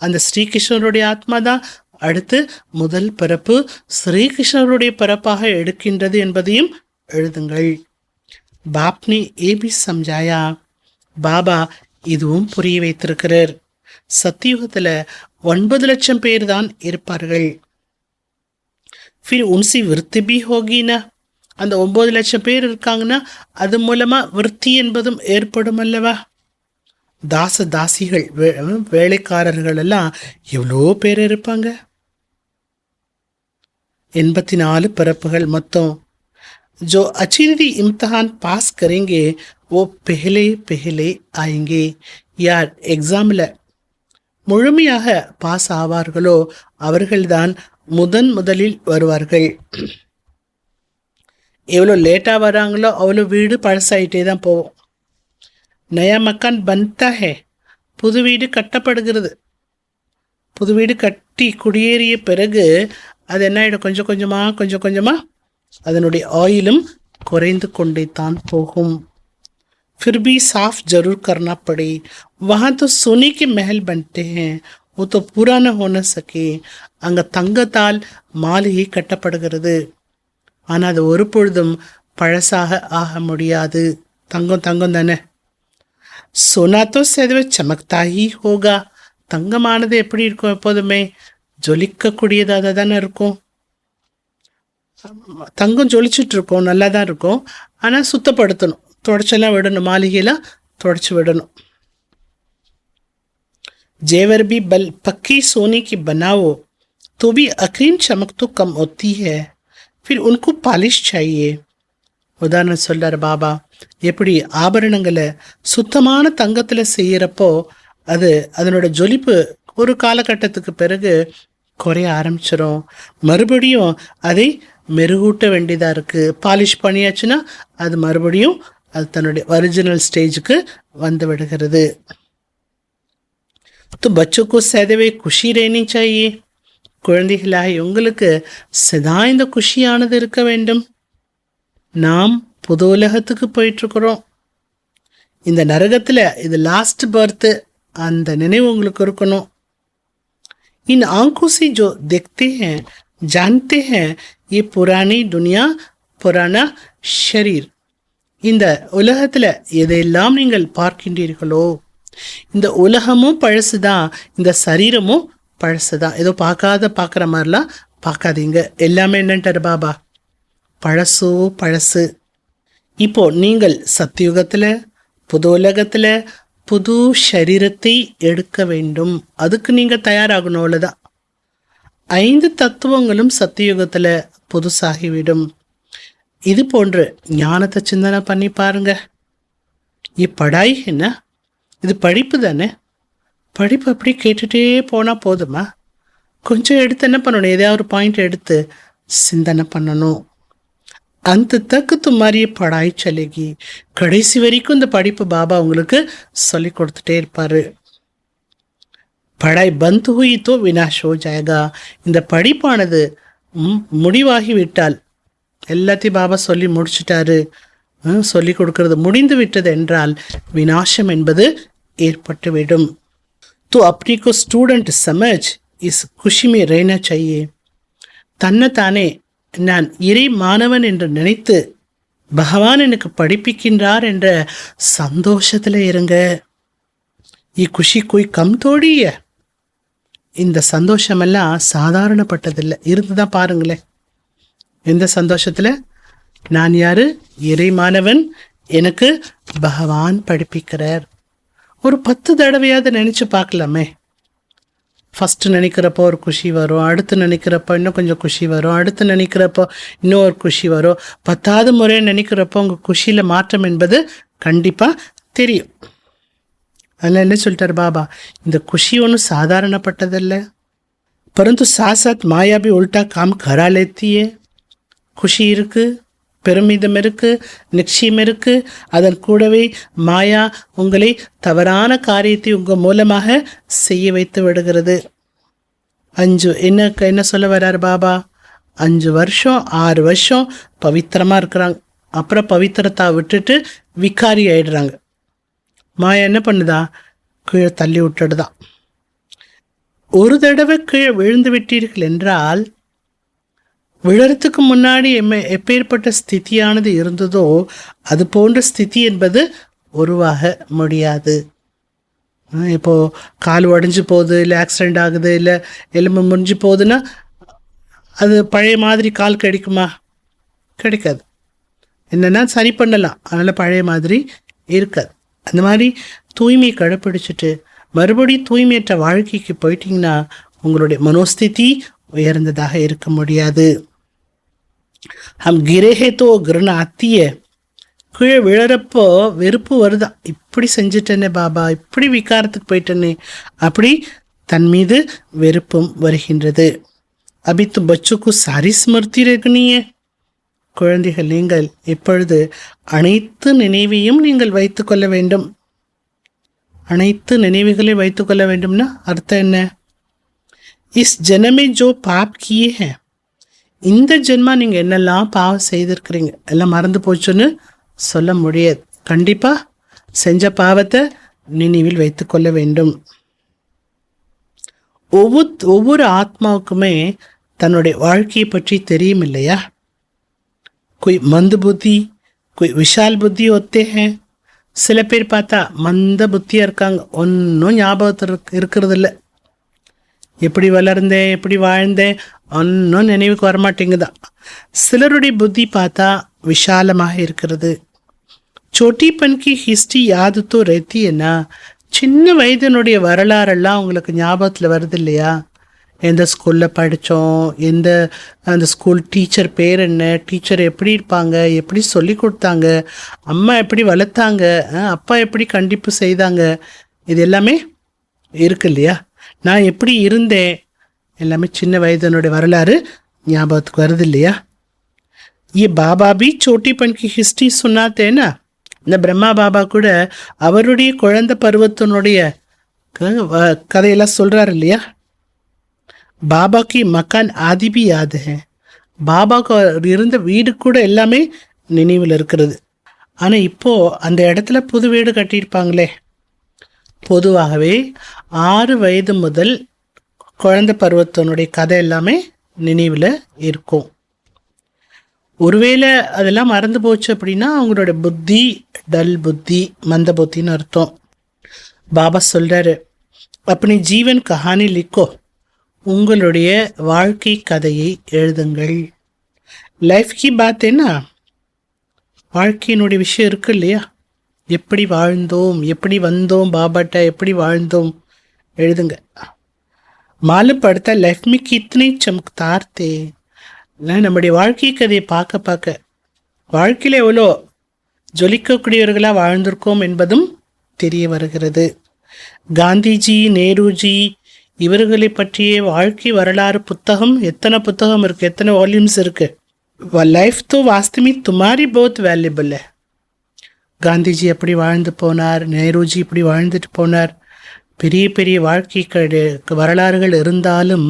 அந்த ஸ்ரீகிருஷ்ணருடைய ஆத்மா தான் அடுத்து முதல் பிறப்பு ஸ்ரீகிருஷ்ணருடைய பிறப்பாக எடுக்கின்றது என்பதையும் எழுதுங்கள். बाप ने ये भी समझाया. பாபா இதுவும் புரிய வைத்திருக்கிறார். சத்தியுகத்தில் 9 லட்சம் பேர் தான் இருப்பார்கள். फिर उनसी விருத்தி भी होगी ना. அந்த 9 லட்சம் பேர் இருக்காங்கன்னா அது மூலமாக விருத்தி என்பதும் ஏற்படும் அல்லவா. தாச தாசிகள் வேலைக்காரர்கள் எல்லாம் எவ்வளோ பேர் இருப்பாங்க. 84 பிறப்புகள் மொத்தம். जो अच्छी रीति इम्तहान पास करेंगे वो पहले पहले आएंगे. யார் எக்ஸாமில் முழுமையாக பாஸ் ஆவார்களோ அவர்கள்தான் முதலில் வருவார்கள். எவ்வளோ லேட்டாக வராங்களோ அவ்வளோ வீடு பழசாயிட்டே தான் போவோம். நயா மக்கான் பன்தா ஹே. புது வீடு கட்டப்படுகிறது. புது வீடு கட்டி குடியேறிய பிறகு அது என்ன ஆகிடும், கொஞ்சம் கொஞ்சமாக அதனுடைய ஆயிலும் குறைந்து கொண்டே தான் போகும். फिर भी साफ जरूर करना पड़े. वहाँ तो सोने के महल बनते हैं, वो तो पूरा न हो न सके. அங்க தங்கத்தால் மாளிகை கட்டப்படுகிறது, ஆனால் அது ஒரு பொழுதும் பழசாக ஆக முடியாது. தங்கம் தங்கம் தானே. सोना तो सदैव चमकता ही होगा. தங்கமானது எப்படி இருக்கும்? எப்போதுமே ஜொலிக்கக்கூடியதாக தானே இருக்கும். தங்கம் ஜொலிச்சுட்டு இருக்கும், நல்லா தான் இருக்கும். ஆனால் சுத்தப்படுத்தணும், தொடச்செல்லாம் விடணும், மாளிகையெல்லாம் தொடச்சி விடணும். जेवर भी बल पक्की सोने की बनाओ तो भी अक्रीम चमक तो कम होती है, फिर उनको पालिश चाहिए. உதாரணம் சொல்றார் பாபா, எப்படி ஆபரணங்களை சுத்தமான தங்கத்தில் செய்யறப்போ அது அதனோட ஜொலிப்பு ஒரு காலகட்டத்துக்கு பிறகு குறைய ஆரம்பிச்சிடும். மறுபடியும் அதை மெருகூட்ட வேண்டியதாக இருக்குது. பாலிஷ் பண்ணியாச்சுன்னா அது மறுபடியும் அது தன்னுடைய ஒரிஜினல் ஸ்டேஜுக்கு வந்து விடுகிறது. तो बच्चों को सदैव खुशी रहनी चाहिए. குழந்தைகளாக உங்களுக்கு சதா இந்த குஷியானது இருக்க வேண்டும். நாம் புது உலகத்துக்கு போயிட்டுருக்குறோம். இந்த நரகத்தில் இது லாஸ்ட் பர்த்து, அந்த நினைவு உங்களுக்கு இருக்கணும். इन आंखों से जो देखते हैं जानते हैं ये पुरानी दुनिया पुराना शरीर. இந்த உலகத்தில் எதையெல்லாம் நீங்கள் பார்க்கின்றீர்களோ, இந்த உலகமும் பழசுதான், இந்த சரீரமும் பழசுதான். ஏதோ பார்க்குற மாதிரிலாம் பார்க்காதீங்க. எல்லாமே என்னன்ட்டார் பாபா, பழசோ பழசு. இப்போ நீங்கள் சத்தியுகத்தில் புது உலகத்தில் புது சரீரத்தை எடுக்க வேண்டும். அதுக்கு நீங்கள் தயாராகணும், அவ்வளோதான். 5 தத்துவங்களும் சத்தியுகத்தில் புதுசாகிவிடும். இது போன்று ஞானத்தை சிந்தனை பண்ணி பாருங்க. படாய் என்ன, இது படிப்பு தானே. படிப்பு அப்படி கேட்டுகிட்டே போனால் போதுமா? கொஞ்சம் எடுத்து என்ன பண்ணணும், ஏதாவது ஒரு பாயிண்ட் எடுத்து சிந்தனை பண்ணணும். அந்த தக்கு துமாரியே படாய் சலேகி. கடைசி வரைக்கும் இந்த படிப்பு பாபா உங்களுக்கு சொல்லி கொடுத்துட்டே இருப்பார். படாய் பந்து ஹுயி தோ வினாஷ் ஹோ ஜாயகா. இந்த படிப்பானது முடிவாகிவிட்டால், எல்லாத்தையும் பாபா சொல்லி முடிச்சிட்டாரு, சொல்லி கொடுக்கறது முடிந்து விட்டது என்றால் விநாசம் என்பது ஏற்பட்டுவிடும். तो अपने को स्टूडेंट समझ इस खुशी में रहना चाहिए. தன்னைத்தானே நான் இறை மாணவன் என்று நினைத்து பகவான் எனக்கு படிப்பிக்கின்றார் என்ற சந்தோஷத்தில் இருங்க. குஷி கோய் கம் தோடிய. இந்த சந்தோஷமெல்லாம் சாதாரணப்பட்டதில்லை, இருந்துதான் பாருங்களேன். எந்த சந்தோஷத்தில்? நான் யாரு? இறை மாணவன், எனக்கு பகவான் படிப்பிக்கிறார். ஒரு 10 தடவையாவது நினச்சி பார்க்கலாமே. ஃபஸ்ட்டு நினைக்கிறப்போ ஒரு குஷி வரும், அடுத்து நினைக்கிறப்போ இன்னும் கொஞ்சம் குஷி வரும், அடுத்து நினைக்கிறப்போ இன்னும் ஒரு குஷி வரும். 10வது முறை நினைக்கிறப்போ உங்கள் குஷியில் மாற்றம் என்பது கண்டிப்பாக தெரியும். அதில் என்ன சொல்லிட்டார் பாபா, இந்த குஷி ஒன்றும் சாதாரணப்பட்டதில்லை. परंतु साथ साथ माया भी उल्टा काम करा लेती है. குஷி இருக்குது, பெருமிதம் இருக்குது, நிச்சயம் இருக்குது. அதன் கூடவே மாயா உங்களை தவறான காரியத்தை உங்கள் மூலமாக செய்ய வைத்து விடுகிறது. 5 என்ன சொல்ல வர்றார் பாபா? 5 வருஷம் 6 வருஷம் பவித்திரமாக இருக்கிறாங்க, அப்புறம் பவித்திரத்தை விட்டுட்டு விகாரி ஆயிடுறாங்க. மாயா என்ன பண்ணுதா? கீழே தள்ளி விட்டுடுதான். ஒரு தடவை கீழே விழுந்து விட்டீர்கள் என்றால் விழறதுக்கு முன்னாடி எப்பேற்பட்ட ஸ்திதியானது இருந்ததோ அது போன்ற ஸ்திதி என்பது உருவாக முடியாது. இப்போது கால் உடஞ்சி போகுது, இல்லை ஆக்சிடெண்ட் ஆகுது, இல்லை எலும்பு முறிஞ்சு போகுதுன்னா அது பழைய மாதிரி கால் கிடைக்குமா? கிடைக்காது. என்னென்னா சரி பண்ணலாம், அதனால் பழைய மாதிரி இருக்காது. அந்த மாதிரி தூய்மையை கடைப்பிடிச்சிட்டு மறுபடியும் தூய்மையற்ற வாழ்க்கைக்கு போயிட்டிங்கன்னா உங்களுடைய மனோஸ்திதி உயர்ந்ததாக இருக்க முடியாது. ஹம் கிரேஹே தோ கிரண ஆத்திய. கீழே விழறப்போ வெறுப்பு வருதா, இப்படி செஞ்சிட்டேனே பாபா, இப்படி விகாரத்துக்கு போயிட்டேனே, அப்படி தன் மீது வெறுப்பும் வருகின்றது. அபி து பச்சுக்கு சாரி ஸ்மிருதி ரகனியே. குழந்தைகள், நீங்கள் இப்பொழுது அனைத்து நினைவையும் நீங்கள் வைத்துக்கொள்ள வேண்டும். அனைத்து நினைவுகளை வைத்துக்கொள்ள வேண்டும்னா அர்த்தம் என்ன? इस जन्म में जो पाप किए हैं இந்த ஜென்மா நீங்கள் என்னெல்லாம் பாவம் செய்திருக்கிறீங்க எல்லாம் மறந்து போச்சுன்னு சொல்ல முடியாது. கண்டிப்பாக செஞ்ச பாவத்தை நினைவில் வைத்துக்கொள்ள வேண்டும். ஒவ்வொரு ஆத்மாவுக்குமே தன்னுடைய வாழ்க்கையை பற்றி தெரியும் இல்லையா? कोई मंद புத்தி, कोई விஷால் புத்தி ஒத்தே हैं. சில பேர் பார்த்தா மந்த புத்தியாக இருக்காங்க, ஒன்றும் ஞாபகத்தில் இருக்கிறதில்ல. எப்படி வளர்ந்தேன், எப்படி வாழ்ந்தேன், ஒன்றும் நினைவுக்கு வரமாட்டேங்குதான். சிலருடைய புத்தி பார்த்தா விஷாலமாக இருக்கிறது. சோட்டிப்பன் கி ஹிஸ்ட்ரி யாது தோ ரெத்தி என்ன, சின்ன வயதினுடைய வரலாறெல்லாம் உங்களுக்கு ஞாபகத்தில் வருது இல்லையா? எந்த ஸ்கூலில் படித்தோம், அந்த ஸ்கூல் டீச்சர் பேர் என்ன, டீச்சர் எப்படி இருப்பாங்க, எப்படி சொல்லி கொடுத்தாங்க, அம்மா எப்படி வளர்த்தாங்க, அப்பா எப்படி கண்டிப்பு செய்தாங்க, இது எல்லாமே இருக்கு இல்லையா? நான் எப்படி இருந்தேன், எல்லாமே சின்ன வயதினுடைய வரலாறு ஞாபகத்துக்கு வருது இல்லையா? ये बाबा भी छोटीपन की हिस्ट्री सुनाते हैं ना. இந்த பிரம்மா பாபா கூட அவருடைய குழந்தை பருவத்தினுடைய கதையெல்லாம் சொல்கிறார் இல்லையா? பாபா கி மக்கான் ஆதி பி யாது ஹே. பாபாவுக்கு இருந்த வீடு கூட எல்லாமே நினைவில் இருக்கிறது. ஆனால் இப்போது அந்த இடத்துல புது வீடு கட்டியிருப்பாங்களே. பொதுவாகவே 6 வயது முதல் குழந்தை பருவத்தினுடைய கதை எல்லாமே நினைவில் இருக்கும். ஒருவேளை அதெல்லாம் மறந்து போச்சு அப்படின்னா அவங்களோட புத்தி டல் புத்தி, மந்த புத்தின்னு அர்த்தம். பாபா சொல்கிறாரு, அப்படி ஜீவன் கஹானி லிக்கோ, உங்களுடைய வாழ்க்கை கதையை எழுதுங்கள். லைஃப் கி பாத் என்ன, வாழ்க்கையினுடைய விஷயம் இருக்கு இல்லையா? எப்படி வாழ்ந்தோம், எப்படி வந்தோம், பாபாட்ட எப்படி வாழ்ந்தோம் எழுதுங்க. மாலும் படுத்தா லைஃப் மீ கித்தனை சமக்தார் தே. நம்முடைய வாழ்க்கை கதையை பார்க்க வாழ்க்கையில் எவ்வளோ ஜொலிக்கக்கூடியவர்களாக வாழ்ந்திருக்கோம் என்பதும் தெரிய வருகிறது. காந்திஜி, நேருஜி இவர்களை பற்றிய வாழ்க்கை வரலாறு புத்தகம் எத்தனை புத்தகம் இருக்குது, எத்தனை வால்யூம்ஸ் இருக்குது. லைஃப் தோ வாஸ்தவி துமாரி பௌத் வேல்யூபிள். காந்திஜி எப்படி வாழ்ந்து போனார், நேருஜி இப்படி வாழ்ந்துட்டு போனார். பெரிய பெரிய வாழ்க்கை வரலாறுகள் இருந்தாலும்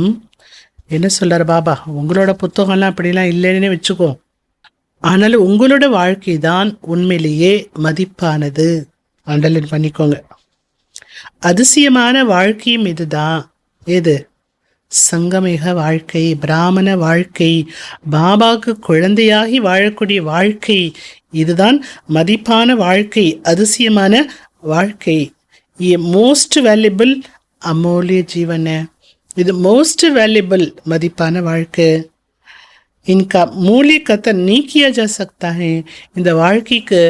என்ன சொல்கிறார் பாபா, உங்களோட புத்தகம்லாம் அப்படிலாம் இல்லைன்னு வச்சுக்கோ, ஆனாலும் உங்களோட வாழ்க்கை தான் உண்மையிலேயே மதிப்பானது. அண்டர்லைன் பண்ணிக்கோங்க. அதிசயமான வாழ்க்கையும் இதுதான். எது? சங்கமேக வாழ்க்கை, பிராமண வாழ்க்கை, பாபாவுக்கு குழந்தையாகி வாழக்கூடிய வாழ்க்கை, இதுதான் மதிப்பான வாழ்க்கை, அதிசயமான வாழ்க்கை. மோஸ்ட் வேல்யூபிள் அமூல்ய ஜீவன, இது மோஸ்ட் வேல்யூபிள் மதிப்பான வாழ்க்கை. இன்கா மூல்ய கத்தர் நீ கியா ஜா சக்தா ஹே. இந்த வாழ்க்கைக்கு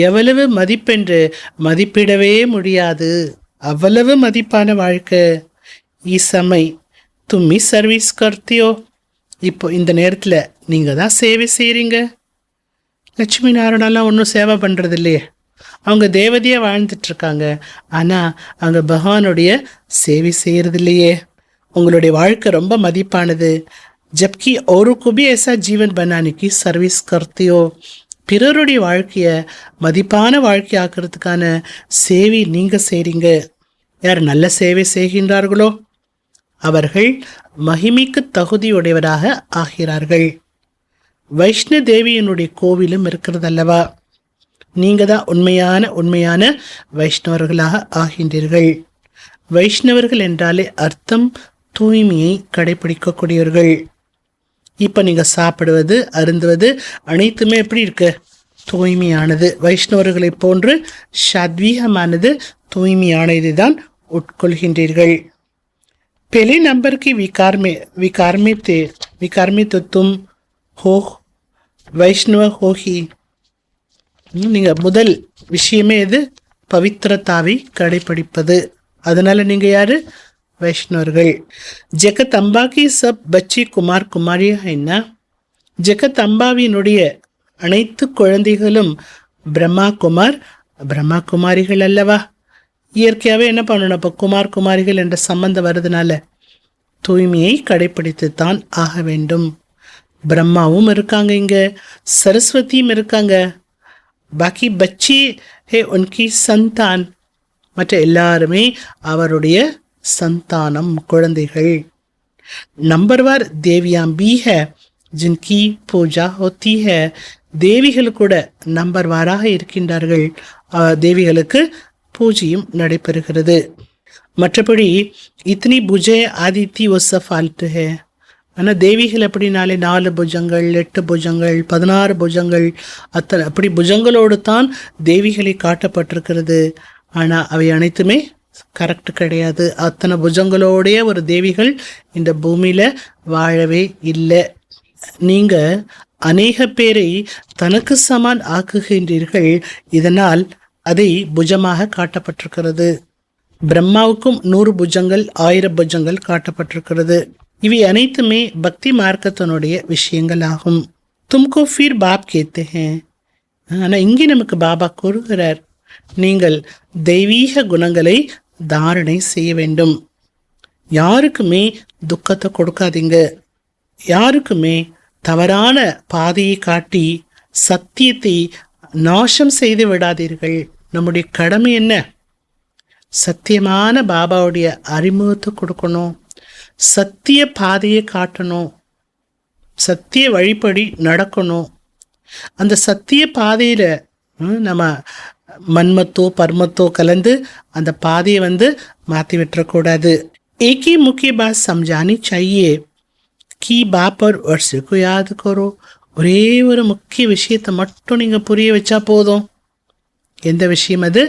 எவ்வளவு மதிப்பென்று மதிப்பிடவே முடியாது, அவ்வளவு மதிப்பான வாழ்க்கை. இசமை தும்மி சர்வீஸ் கர்த்தியோ, இப்போ இந்த நேரத்தில் நீங்கள் தான் சேவை செய்கிறீங்க. லட்சுமி நாராயணெல்லாம் ஒன்றும் சேவை பண்ணுறது இல்லையே, அவங்க தேவதையாக வாழ்ந்துட்டுருக்காங்க, ஆனால் அவங்க பகவானுடைய சேவை செய்கிறது இல்லையே. உங்களுடைய வாழ்க்கை ரொம்ப மதிப்பானது. ஜப்கி औरों भी ऐसा जीवन बनाने की सर्विस करते हो. பிறருடைய வாழ்க்கையை மதிப்பான வாழ்க்கை ஆக்கிறதுக்கான சேவை நீங்கள் செய்கிறீங்க. யார் நல்ல சேவை செய்கின்றார்களோ அவர்கள் மகிமைக்கு தகுதியுடையவராக ஆகிறார்கள். வைஷ்ணு தேவியினுடைய கோவிலும் இருக்கிறது அல்லவா? நீங்கள் தான் உண்மையான வைஷ்ணவர்களாக ஆகின்றீர்கள். வைஷ்ணவர்கள் என்றாலே அர்த்தம் தூய்மையை கடைபிடிக்கக்கூடியவர்கள். இப்போ நீங்கள் சாப்பிடுவது, அருந்துவது அனைத்துமே எப்படி இருக்கு? தூய்மையானது. வைஷ்ணவர்களை போன்று சாத்வீகமானது, தூய்மையானது தான் உட்கொள்கின்றீர்கள். पहले नंबर की विकार में तो तुम हो வைஷ்ணவ ஹோஹி. நீங்கள் முதல் விஷயமே எது? பவித்திரத்தாவை கடைப்பிடிப்பது. அதனால் நீங்கள் யார்? வைஷ்ணவர்கள். ஜெகத் அம்பாக்கி சப் பச்சி குமார் குமாரியா என்ன? ஜெகத் அம்பாவினுடைய அனைத்து குழந்தைகளும் பிரம்மா குமாரிகள் அல்லவா? இயற்கையாகவே என்ன பண்ணணும்? இப்போ குமாரிகள் என்ற சம்பந்தம் வருதுனால தூய்மையை கடைப்பிடித்து தான் ஆக வேண்டும். பிரம்மாவும் இருக்காங்க, இங்கே சரஸ்வதியும் இருக்காங்க. பாக்கி பச்சி ஹே உன்கி சந்தான், மற்ற எல்லாருமே அவருடைய சந்தானம், குழந்தைகள். நம்பர்வார் தேவியாம் பி ஹே, जिनकी पूजा होती है தேவிகள் கூட நம்பர்வாராக இருக்கின்றார்கள். தேவிகளுக்கு பூஜையும் நடைபெறுகிறது. மற்றபடி இத்தனி புஜே ஆதித்தி ஒச ஃபால்ட்டு ஹே. ஆனால் தேவிகள் அப்படின்னாலே 4 புஜங்கள் 8 புஜங்கள் 16 புஜங்கள் அத்தனை அப்படி புஜங்களோடு தான் தேவிகளை காட்டப்பட்டிருக்கிறது. ஆனால் அவை அனைத்துமே கரெக்ட் கிடையாது. அத்தனை புஜங்களோடைய ஒரு தேவிகள் இந்த பூமியில் வாழவே இல்லை. நீங்கள் அநேக பேரை தனக்கு சமான் ஆக்குகின்றீர்கள். இதனால் அதை புஜமாக காட்டப்பட்டிருக்கிறது. பிரம்மாவுக்கும் 100 புஜங்கள் 1000 புஜங்கள் காட்டப்பட்டிருக்கிறது. இவை அனைத்துமே பக்தி மார்க்கத்தினுடைய விஷயங்கள் ஆகும். தும்கோ ஃபீர் பாப் கேத்து ஹே. ஆனால் இங்கே நமக்கு பாபா கூறுகிறார், நீங்கள் தெய்வீக குணங்களை தாரணை செய்ய வேண்டும். யாருக்குமே துக்கத்தை கொடுக்காதீங்க. யாருக்குமே தவறான பாதையை காட்டி சத்தியத்தை நாசம் செய்து விடாதீர்கள். நம்முடைய கடமை என்ன? சத்தியமான பாபாவுடைய அறிமுகத்தை கொடுக்கணும், சத்திய பாதையை காட்டணும், சத்திய வழிப்படி நடக்கணும். அந்த சத்திய பாதையில் நம்ம மன்மத்தோ பர்மத்தோ கலந்து அந்த பாதையை மாற்றி விட்டுறக்கூடாது. एक ही मुख्य बात समझानी चाहिए कि बाप और वर्ष को याद करो. ஒரே ஒரு முக்கிய விஷயத்தை மட்டும் நீங்கள் புரிய வச்சா போதும். எந்த விஷயம் அது?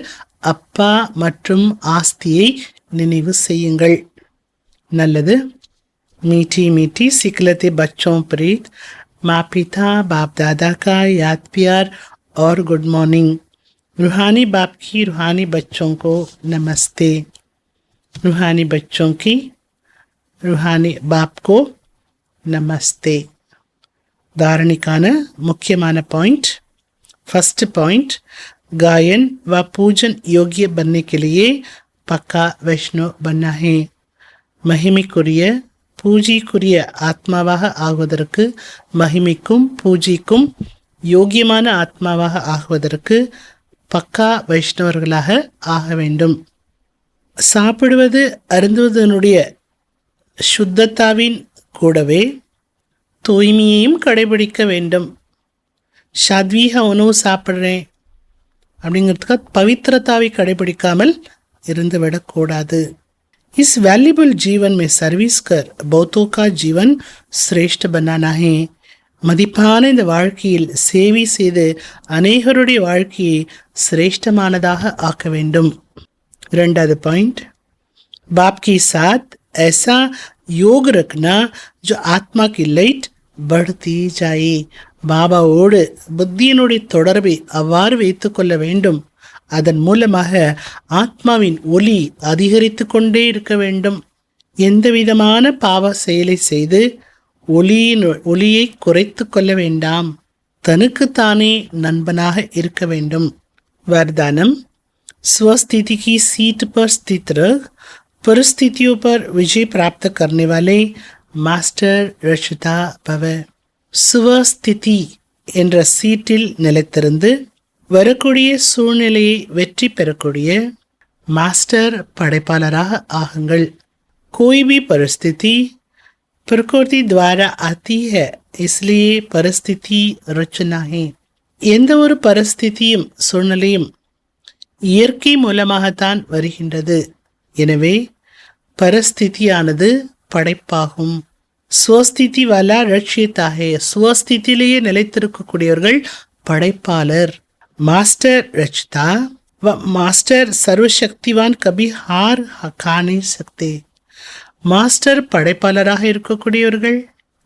அப்பா மற்றும் ஆஸ்தியை நினைவு செய்யுங்கள். நல்லது. मीठी मीठी सिकलते बच्चों प्रीत, माँ पिता बाप दादा का याद प्यार और गुड मॉर्निंग. रूहानी बाप की रूहानी बच्चों को नमस्ते. रूहानी बच्चों की रूहानी बाप को नमस्ते. धारणिकाன मुख्यமான पॉइंट. फर्स्ट पॉइंट, गायन व पूजन योग्य बनने के लिए पक्का वैष्णव बनना है. महिमिக்குரிய பூஜைக்குரிய ஆத்மாவாக ஆகுவதற்கு, மகிமைக்கும் பூஜைக்கும் யோகியமான ஆத்மாவாக ஆகுவதற்கு பக்கா வைஷ்ணவர்களாக ஆக வேண்டும். சாப்பிடுவது அருந்துவதனுடைய சுத்தத்தாவின் கூடவே தூய்மையையும் கடைபிடிக்க வேண்டும். சாத்வீக உணவு சாப்பிட்றேன் அப்படிங்கிறதுக்காக பவித்திரத்தாவை கடைபிடிக்காமல் இருந்து விடக்கூடாது. इस वैल्यूबल जीवन में सर्विस कर बहुतों का जीवन श्रेष्ठ बनाना है. மதிப்பான இந்த வாழ்க்கையில் சேவை செய்து அநேகருடைய வாழ்க்கையை சிரேஷ்டமானதாக ஆக்க வேண்டும். இரண்டாவது பாயிண்ட், बाप के साथ ऐसा योग रखना जो आत्मा की लाइट बढ़ती जाए. பாபாவோடு புத்தியினுடைய தொடர்பை அவ்வாறு வைத்துக் கொள்ள வேண்டும். அதன் மூலமாக ஆத்மாவின் ஒளி அதிகரித்து கொண்டே இருக்க வேண்டும். எந்த விதமான பாவ செயலை செய்து ஒளியை குறைத்து கொள்ள வேண்டாம். தனக்குத்தானே நண்பனாக இருக்க வேண்டும். वरदानम, स्वस्थिति की सीट पर स्थित रह परिस्थितियों पर विजय प्राप्त करने वाले मास्टर रचिता भव. சுவஸ்திதி என்ற சீட்டில் நிலைத்திருந்து வரக்கூடிய சூழ்நிலையை வெற்றி பெறக்கூடிய மாஸ்டர் படைப்பாளராக ஆகுங்கள். कोई भी परिस्थिति प्रकृति द्वारा आती है, इसलिए परिस्थिति रचना है. எந்த ஒரு பரிஸ்திதியும் சூழ்நிலையும் இயற்கை மூலமாகத்தான் வருகின்றது. எனவே பரிஸ்திதியானது படைப்பாகும். ஸ்வஸ்திதி வாலா ரட்சியத்தாகே. ஸ்வஸ்திதியிலேயே நிலைத்திருக்கக்கூடியவர்கள் படைப்பாளர். मास्टर रचता व मास्टर सर्वशक्तिवान कभी हार खा नहीं सकते. மாஸ்டர் படைப்பாளராக இருக்கக்கூடியவர்கள்,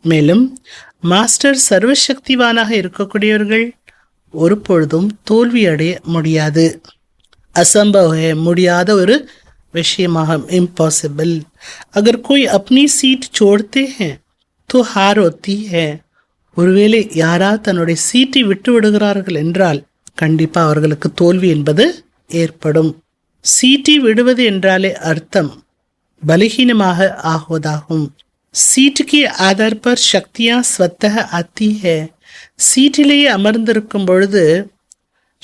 மேலும் மாஸ்டர் சர்வசக்திவானாக இருக்கக்கூடியவர்கள் ஒரு பொழுதும் தோல்வி அடைய முடியாது. असंभव है, முடியாத ஒரு விஷயமாகும். इम्पॉसिबल. अगर कोई अपनी सीट छोड़ते हैं तो हार होती है. ஒருவேளை யாராவது தன்னுடைய சீட்டை விட்டு விடுகிறார்கள் என்றால் கண்டிப்பாக அவர்களுக்கு தோல்வி என்பது ஏற்படும். சீட்டை விடுவது என்றாலே அர்த்தம் பலகீனமாக ஆகுவதாகும். सीट के आधार पर शक्तियाँ स्वतः आती है. சீட்டிலேயே அமர்ந்திருக்கும் பொழுது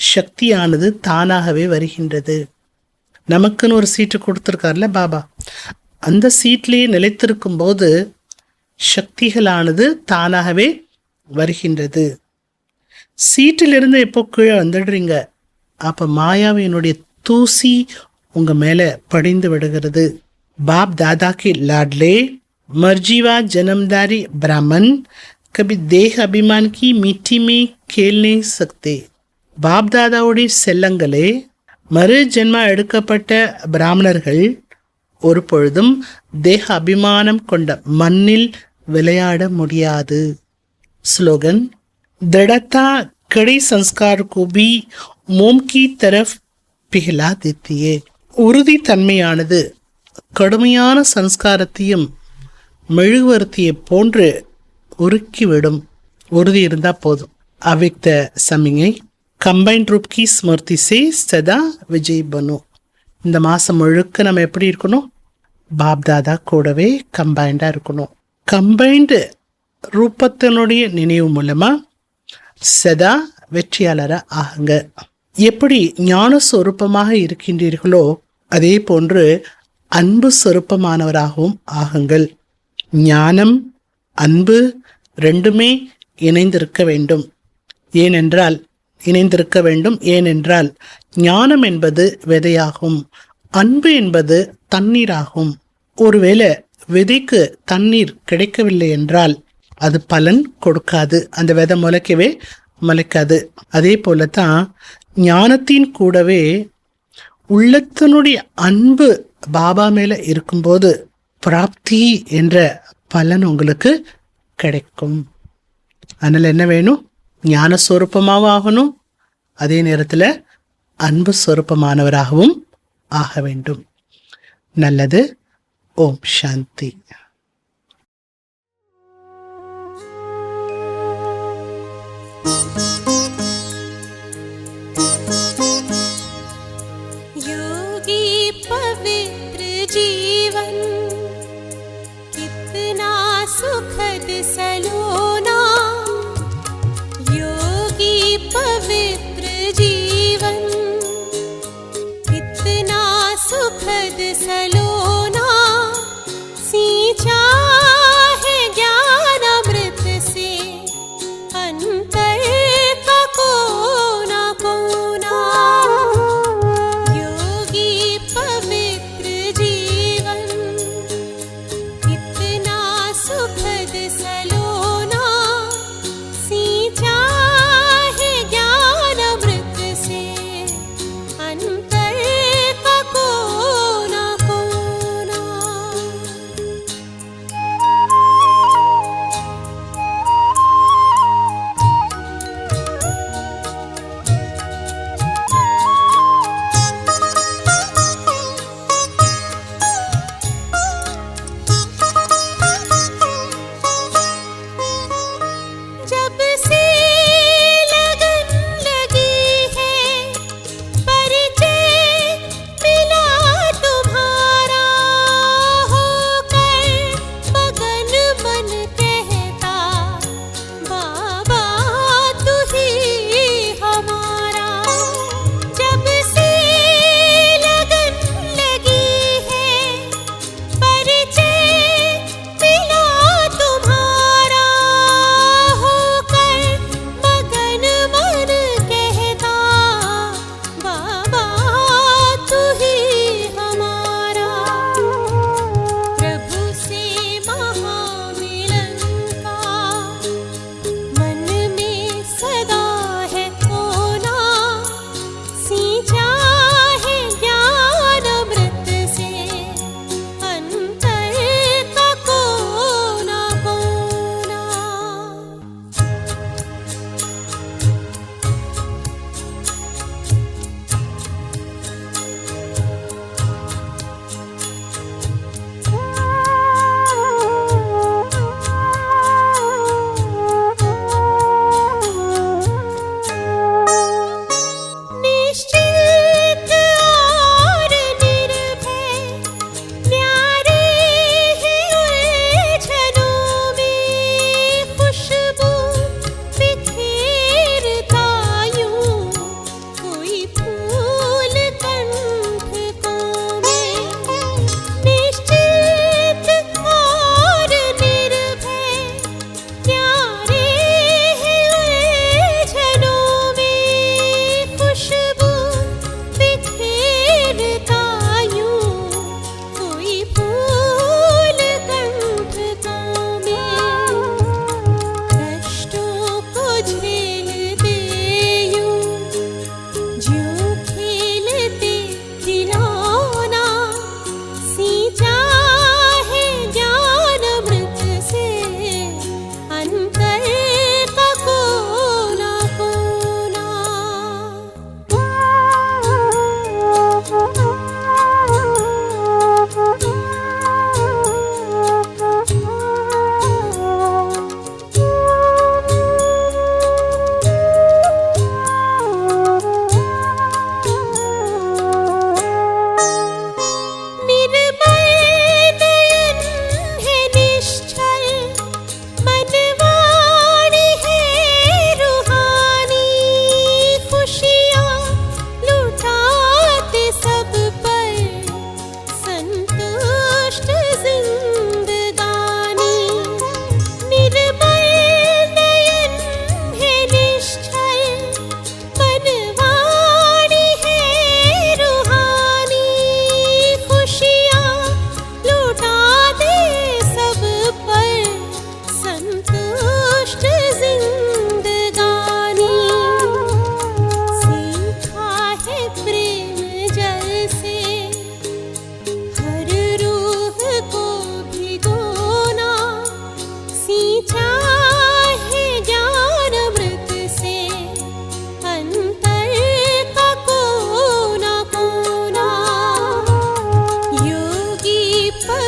சக்தியானது தானாகவே வருகின்றது. நமக்குன்னு ஒரு சீட்டு கொடுத்துருக்கார்ல பாபா, அந்த சீட்லேயே நிலைத்திருக்கும் போது சக்திகளானது தானாகவே வருகின்றது. சீட்டிலிருந்து எப்போ கீழே வந்துடுறீங்க, அப்போ மாயாவினுடைய தூசி உங்க மேல படிந்து விடுகிறது. बाप दादा के लाडले मर्जीवा जन्मदारी ब्राह्मण कभी देह अभिमान की मिट्टी में खेल नहीं सकते. பாப் தாதாவுடைய செல்லங்களே, மறு ஜென்மா எடுக்கப்பட்ட பிராமணர்கள் ஒரு பொழுதும் தேக அபிமானம் கொண்ட மண்ணில் விளையாட முடியாது. ஸ்லோகன். दृढ़ता कड़े संस्कार को भी मोम की तरफ पिघला देती है. உறுதி தன்மையானது கடுமையான சன்ஸ்காரத்தையும் மெழுகுவர்த்தியை போன்று உருக்கிவிடும். உறுதி இருந்தா போதும். அவ்யக்த சமிங்கை. கம்பைன்ட் ரூப் கி ஸ்மிருதி சே சதா விஜய் பனு. இந்த மாதம் முழுக்க நம்ம எப்படி இருக்கணும்? பாப்தாதா கூடவே கம்பைண்டாக இருக்கணும். கம்பைண்டு ரூபத்தினுடைய நினைவு மூலமா சதா வெற்றியாளராக ஆகுங்க. எப்படி ஞான சொரூபமாக இருக்கின்றீர்களோ அதே போன்று அன்பு சொரூபமானவராகவும் ஆகுங்கள். ஞானம் அன்பு ரெண்டுமே இணைந்திருக்க வேண்டும். ஏனென்றால் ஞானம் என்பது விதையாகும், அன்பு என்பது தண்ணீராகும். ஒருவேளை விதைக்கு தண்ணீர் கிடைக்கவில்லை என்றால் அது பலன் கொடுக்காது, அந்த விதை முளைக்காது. அதே போலத்தான் ஞானத்தின் கூடவே உள்ளத்தினுடைய அன்பு பாபா மேல இருக்கும்போது பிராப்தி என்ற பலன் உங்களுக்கு கிடைக்கும். அதனால என்ன வேணும்? ஞான சொரூபமாகவும் ஆகணும், அதே நேரத்தில் அன்பு சொரூபமானவராகவும் ஆக வேண்டும். நல்லது. ஓம் சாந்தி. सुखद सलोना, योगी पवित्र जीवन कितना सुखद सलोना, सींच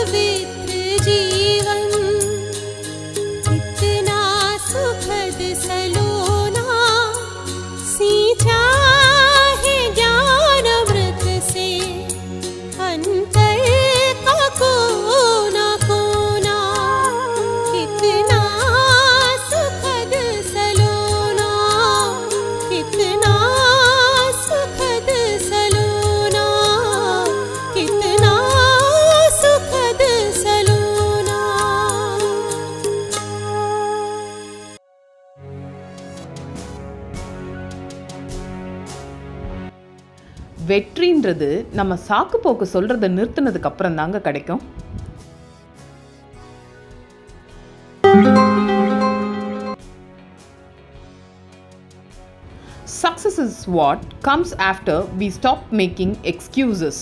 पवित्र जीवन कितना सुखद सलोना सींचा है ज्ञान अमृत से अंतर का कोना कोना कितना सुखद सलोना कितना सुखद सलोना कितना सुखद सलोना வெற்றின்றது நம்ம சாக்கு போக்கு சொல்றதை நிறுத்தினதுக்கு அப்புறம் தாங்க கிடைக்கும். Success is what comes after we stop making excuses.